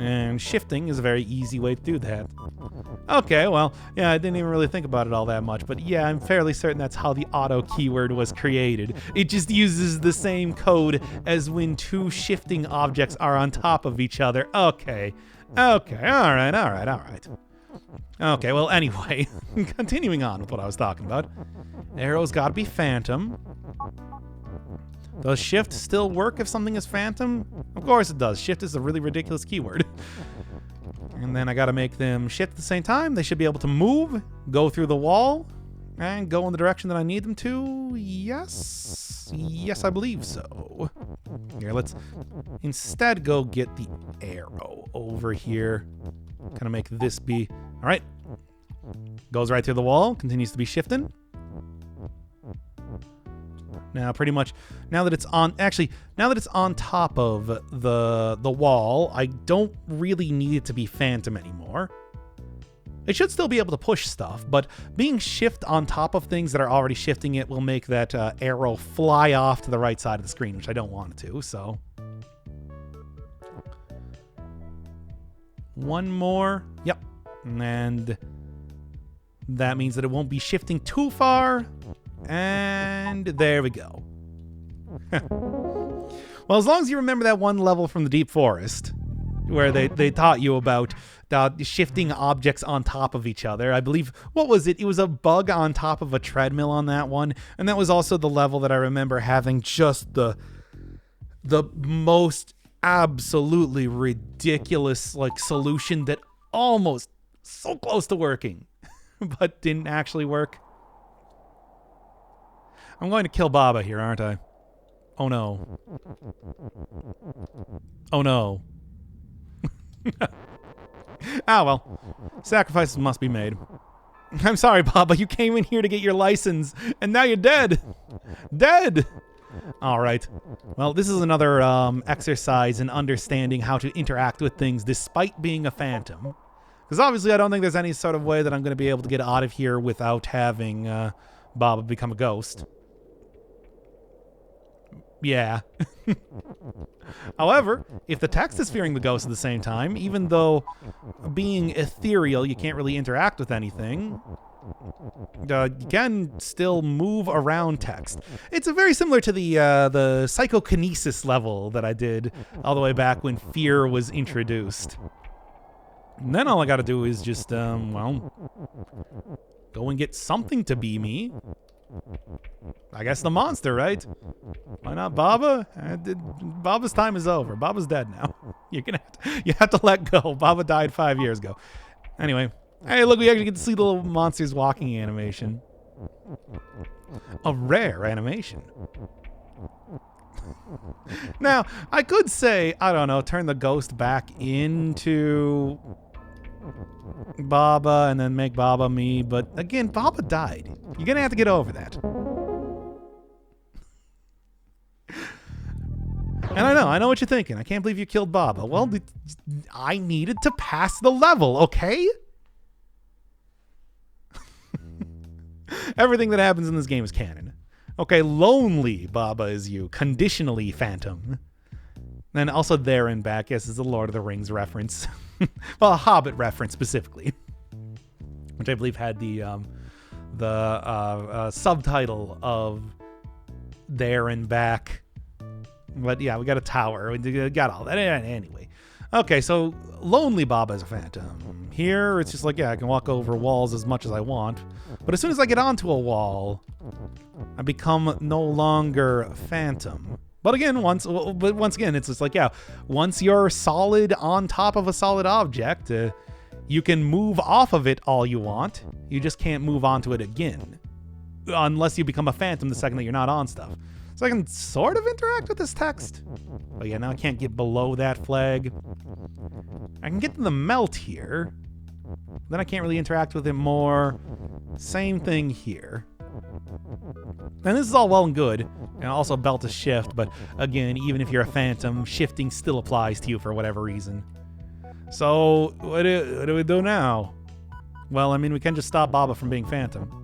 And shifting is a very easy way to do that. Okay, well, yeah, I didn't even really think about it all that much, but yeah, I'm fairly certain that's how the auto keyword was created. It just uses the same code as when two shifting objects are on top of each other. Okay, all right. Okay, well, anyway, continuing on with what I was talking about. Arrow's gotta be phantom. Does shift still work if something is phantom? Of course it does. Shift is a really ridiculous keyword. And then I gotta make them shift at the same time. They should be able to move, go through the wall, and go in the direction that I need them to. Yes, I believe so. Here, let's instead go get the arrow over here. Kind of make this be, all right. Goes right through the wall, continues to be shifting. Now, pretty much, now that it's on top of the wall, I don't really need it to be phantom anymore. It should still be able to push stuff, but being shift on top of things that are already shifting it will make that arrow fly off to the right side of the screen, which I don't want it to, so. One more, yep, and that means that it won't be shifting too far. And there we go. Well, as long as you remember that one level from the Deep Forest, where they taught you about shifting objects on top of each other. I believe, what was it? It was a bug on top of a treadmill on that one. And that was also the level that I remember having just the most absolutely ridiculous solution that almost so close to working, but didn't actually work. I'm going to kill Baba here, aren't I? Oh no. Oh no. Ah, well. Sacrifices must be made. I'm sorry, Baba. You came in here to get your license, and now you're dead. Dead! Alright. Well, this is another exercise in understanding how to interact with things despite being a phantom. Because obviously I don't think there's any sort of way that I'm going to be able to get out of here without having Baba become a ghost. Yeah. However, if the text is fearing the ghost at the same time, even though being ethereal, you can't really interact with anything, you can still move around text. It's very similar to the Psychokinesis level that I did all the way back when fear was introduced. And then all I gotta do is just, well, go and get something to be me. I guess the monster, right? Why not Baba? Baba's time is over. Baba's dead now. You have to let go. Baba died 5 years ago. Anyway, hey, look, we actually get to see the little monster's walking animation. A rare animation. Now, I could say, I don't know, turn the ghost back into Baba and then make Baba me, but again, Baba died. You're gonna have to get over that. And I know what you're thinking. I can't believe you killed Baba. Well, I needed to pass the level, okay? Everything that happens in this game is canon. Okay, lonely Baba is you, conditionally phantom. Then also there and back, yes, is a Lord of the Rings reference. Well, a Hobbit reference specifically, which I believe had the subtitle of there and back. But yeah, we got a tower. We got all that. Anyway. Okay, so lonely Baba is a phantom. Here, it's just like, yeah, I can walk over walls as much as I want. But as soon as I get onto a wall, I become no longer phantom. But again, once again, it's just like, yeah, once you're solid on top of a solid object, you can move off of it all you want. You just can't move onto it again. Unless you become a phantom the second that you're not on stuff. So I can sort of interact with this text. But yeah, now I can't get below that flag. I can get to the melt here. Then I can't really interact with it more. Same thing here. And this is all well and good. And also belt to shift, but again, even if you're a phantom, shifting still applies to you for whatever reason. So, what do we do now? Well, I mean, we can just stop Baba from being phantom.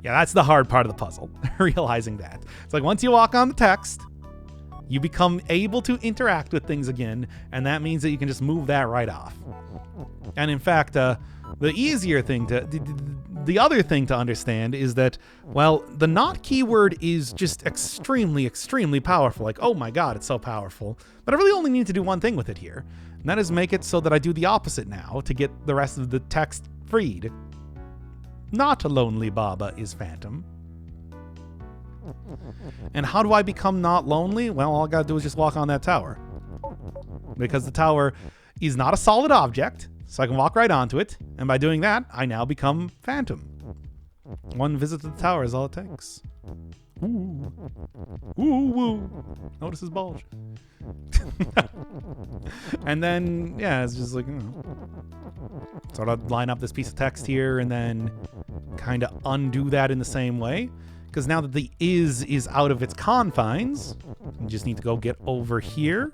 Yeah, that's the hard part of the puzzle, realizing that. It's like once you walk on the text, you become able to interact with things again, and that means that you can just move that right off. And in fact, the other thing to understand is that, well, the not keyword is just extremely, extremely powerful. Like, oh my god, it's so powerful. But I really only need to do one thing with it here, and that is make it so that I do the opposite now to get the rest of the text freed. Not lonely Baba is phantom. And how do I become not lonely? Well, all I gotta do is just walk on that tower. Because the tower is not a solid object, so I can walk right onto it, and by doing that, I now become phantom. One visit to the tower is all it takes. Ooh. Ooh, woo. Notice his bulge. And then, yeah, it's just like, sort of line up this piece of text here and then kind of undo that in the same way. Because now that the is out of its confines, you just need to go get over here.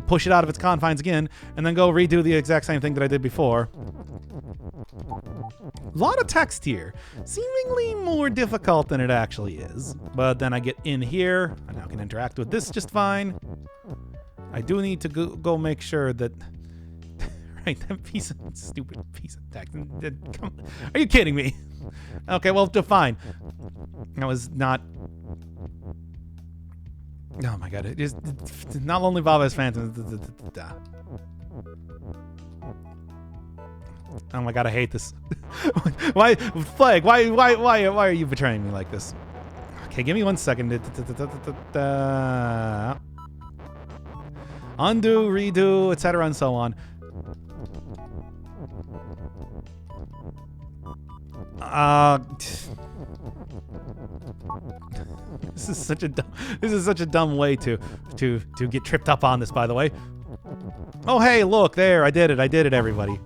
Push it out of its confines again, and then go redo the exact same thing that I did before. A lot of text here. Seemingly more difficult than it actually is. But then I get in here. I now can interact with this just fine. I do need to go make sure that... right, that stupid piece of text. Are you kidding me? Okay, well, fine. That was not... Oh my god, it is not lonely Baba is phantom. Oh my god, I hate this. Why, Flag? Why are you betraying me like this? Okay, give me 1 second. Undo, redo, etc., and so on. This is such a dumb way to get tripped up on this, by the way. Oh hey, look there, I did it, everybody.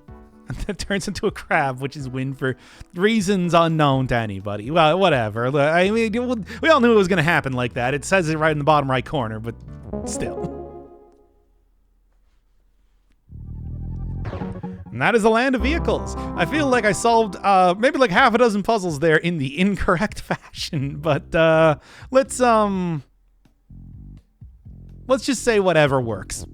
And that turns into a crab, which is win for reasons unknown to anybody. Well, whatever. I mean, we all knew it was going to happen like that. It says it right in the bottom right corner, but still. And that is the land of vehicles. I feel like I solved maybe like half a dozen puzzles there in the incorrect fashion, but let's just say whatever works.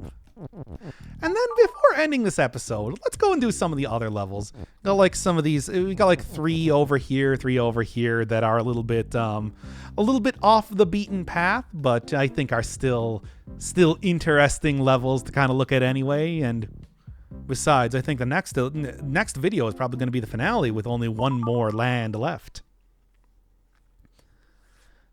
And then before ending this episode, let's go and do some of the other levels. Got like some of these. We got like 3 over here that are a little bit off the beaten path, but I think are still interesting levels to kind of look at anyway. And besides, I think the next video is probably going to be the finale with only one more land left.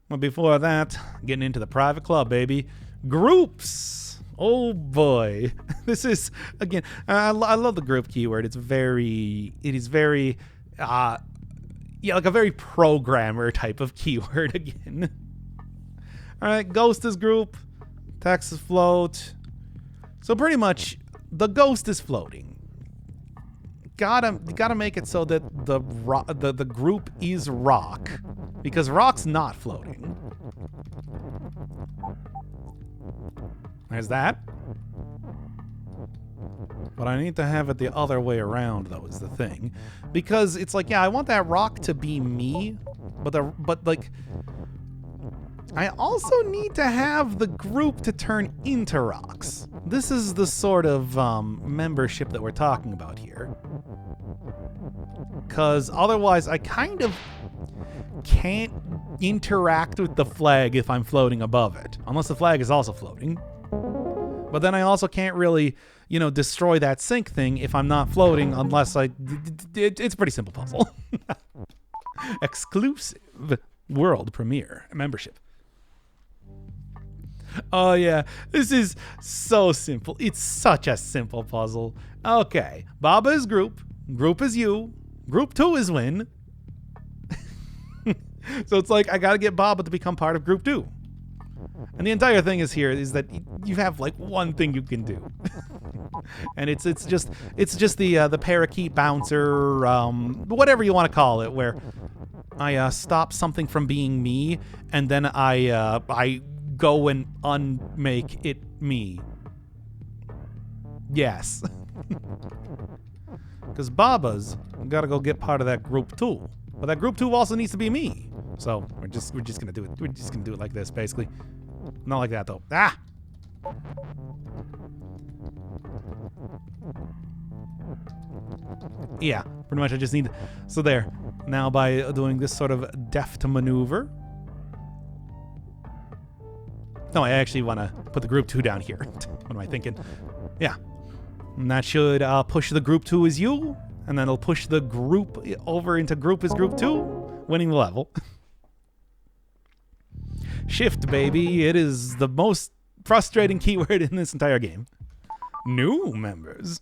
But before that, getting into the private club, baby. Groups. Oh boy, this is, again, I love the group keyword. It is very, yeah, like a very programmer type of keyword again. All right, ghost is group, text is float. So pretty much, the ghost is floating. Gotta make it so that the group is rock, because rock's not floating. There's that. But I need to have it the other way around, though, is the thing. Because it's like, yeah, I want that rock to be me, but like, I also need to have the group to turn into rocks. This is the sort of membership that we're talking about here. Because otherwise, I kind of can't interact with the flag if I'm floating above it. Unless the flag is also floating. But then I also can't really, destroy that sync thing if I'm not floating unless it's a pretty simple puzzle. Exclusive world premiere membership. Oh yeah, this is so simple. It's such a simple puzzle. Okay, Baba is group is you, group 2 is win. So it's like I gotta get Baba to become part of group 2. And the entire thing is that you have like one thing you can do. And it's just the parakeet bouncer, whatever you want to call it, where I stop something from being me, and then I go and unmake it me. Yes. Because Baba's gotta go get part of that group 2. But that group 2 also needs to be me. So we're just gonna do it. We're just gonna do it like this, basically. Not like that, though. Ah! Yeah, pretty much I just need... So there. Now by doing this sort of deft maneuver... No, I actually want to put the group 2 down here. What am I thinking? Yeah. And that should push the group 2 as you, and then it'll push the group over into group as group 2, winning the level. Shift, baby. It is the most frustrating keyword in this entire game. New members.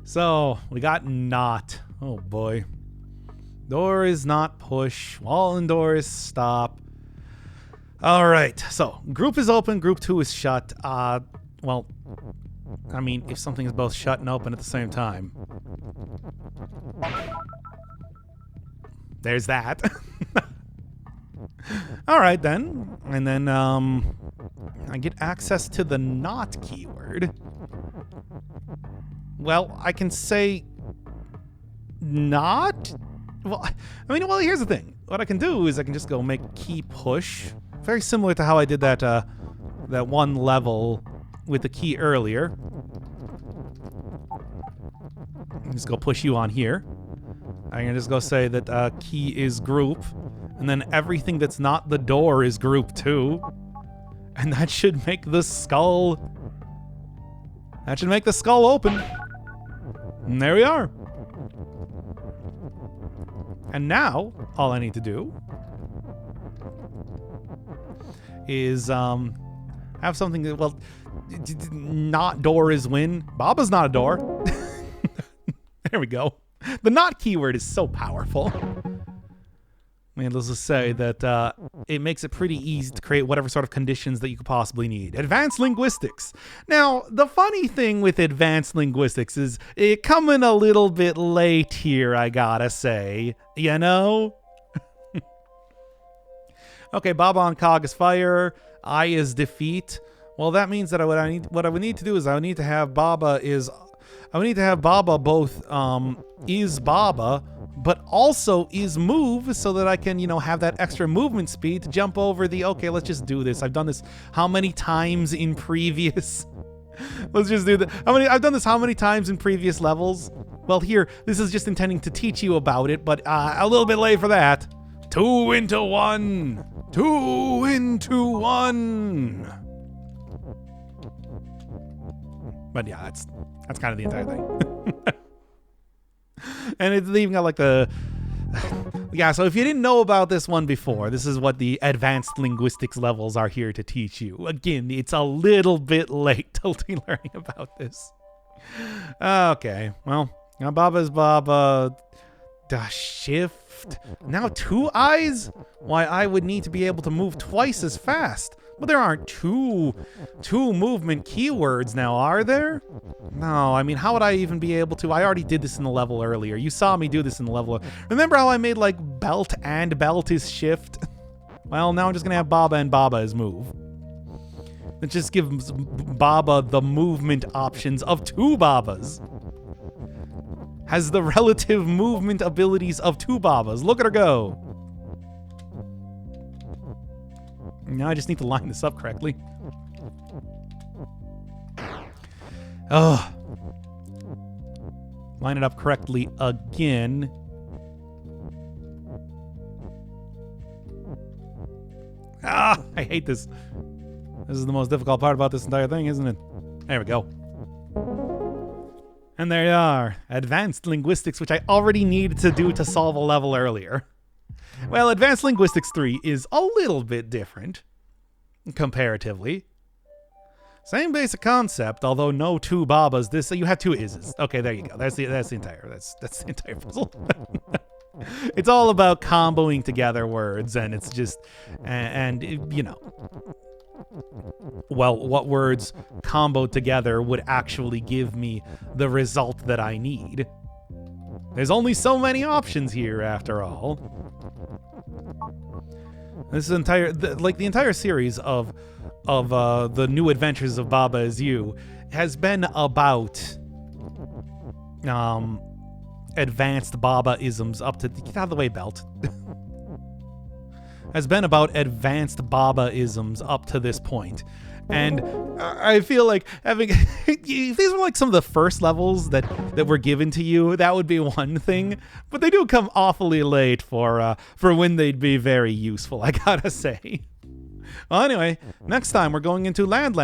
So, we got not. Oh, boy. Door is not push. Wall and door is stop. All right. So, group is open. Group 2 is shut. Well, I mean, if something is both shut and open at the same time. There's that. All right, then. And then I get access to the not keyword. Well, I can say not. Well, I mean, well, here's the thing. What I can do is I can just go make key push. Very similar to how I did that that one level with the key earlier. Just go push you on here. I can just go say that key is group, and then everything that's not the door is group 2, and that should make the skull. That should make the skull open. And there we are. And now, all I need to do is have something that, well, not door is win. Baba's not a door. There we go. The not keyword is so powerful. And let's just say that it makes it pretty easy to create whatever sort of conditions that you could possibly need. Advanced linguistics. Now, the funny thing with advanced linguistics is it coming a little bit late here, I gotta say. You know? Okay, Baba on cog is fire. I is defeat. Well, that means that what I would need to do is I would need to have Baba both is Baba, but also is move, so that I can, have that extra movement speed to jump over the, okay, let's just do this. I've done this how many times in previous... Let's just do that. I've done this how many times in previous levels? Well, here, this is just intending to teach you about it, but a little bit late for that. 2 into 1. 2 into 1. But yeah, that's kind of the entire thing. And it's even got like the... Yeah, so if you didn't know about this one before, this is what the advanced linguistics levels are here to teach you. Again, it's a little bit late to be learning about this. Okay, well, now Baba's Baba. Shift. Now 2 eyes? Why, I would need to be able to move twice as fast. But there aren't two movement keywords now, are there? No, I mean, how would I even be able to? I already did this in the level earlier. You saw me do this in the level. Remember how I made, like, belt and belt is shift? Well, now I'm just going to have Baba and Baba as move. It just gives Baba the movement options of 2 Babas. Has the relative movement abilities of 2 Babas. Look at her go. Now I just need to line this up correctly. Ugh. Line it up correctly again. Ah, I hate this. This is the most difficult part about this entire thing, isn't it? There we go. And there you are. Advanced linguistics, which I already needed to do to solve a level earlier. Well, Advanced Linguistics 3 is a little bit different, comparatively. Same basic concept, although no 2 Babas. This you have 2 Ises. Okay, there you go. That's the entire puzzle. It's all about comboing together words, and it's just well, what words comboed together would actually give me the result that I need. There's only so many options here, after all. This is the entire series of the New Adventures of Baba Is You has been about advanced Baba-isms up to... Get out of the way, belt. has been about advanced Baba-isms up to this point. And I feel like having if these were like some of the first levels that were given to you, that would be one thing. But they do come awfully late for when they'd be very useful, I gotta say. Well, anyway, next time we're going into Land.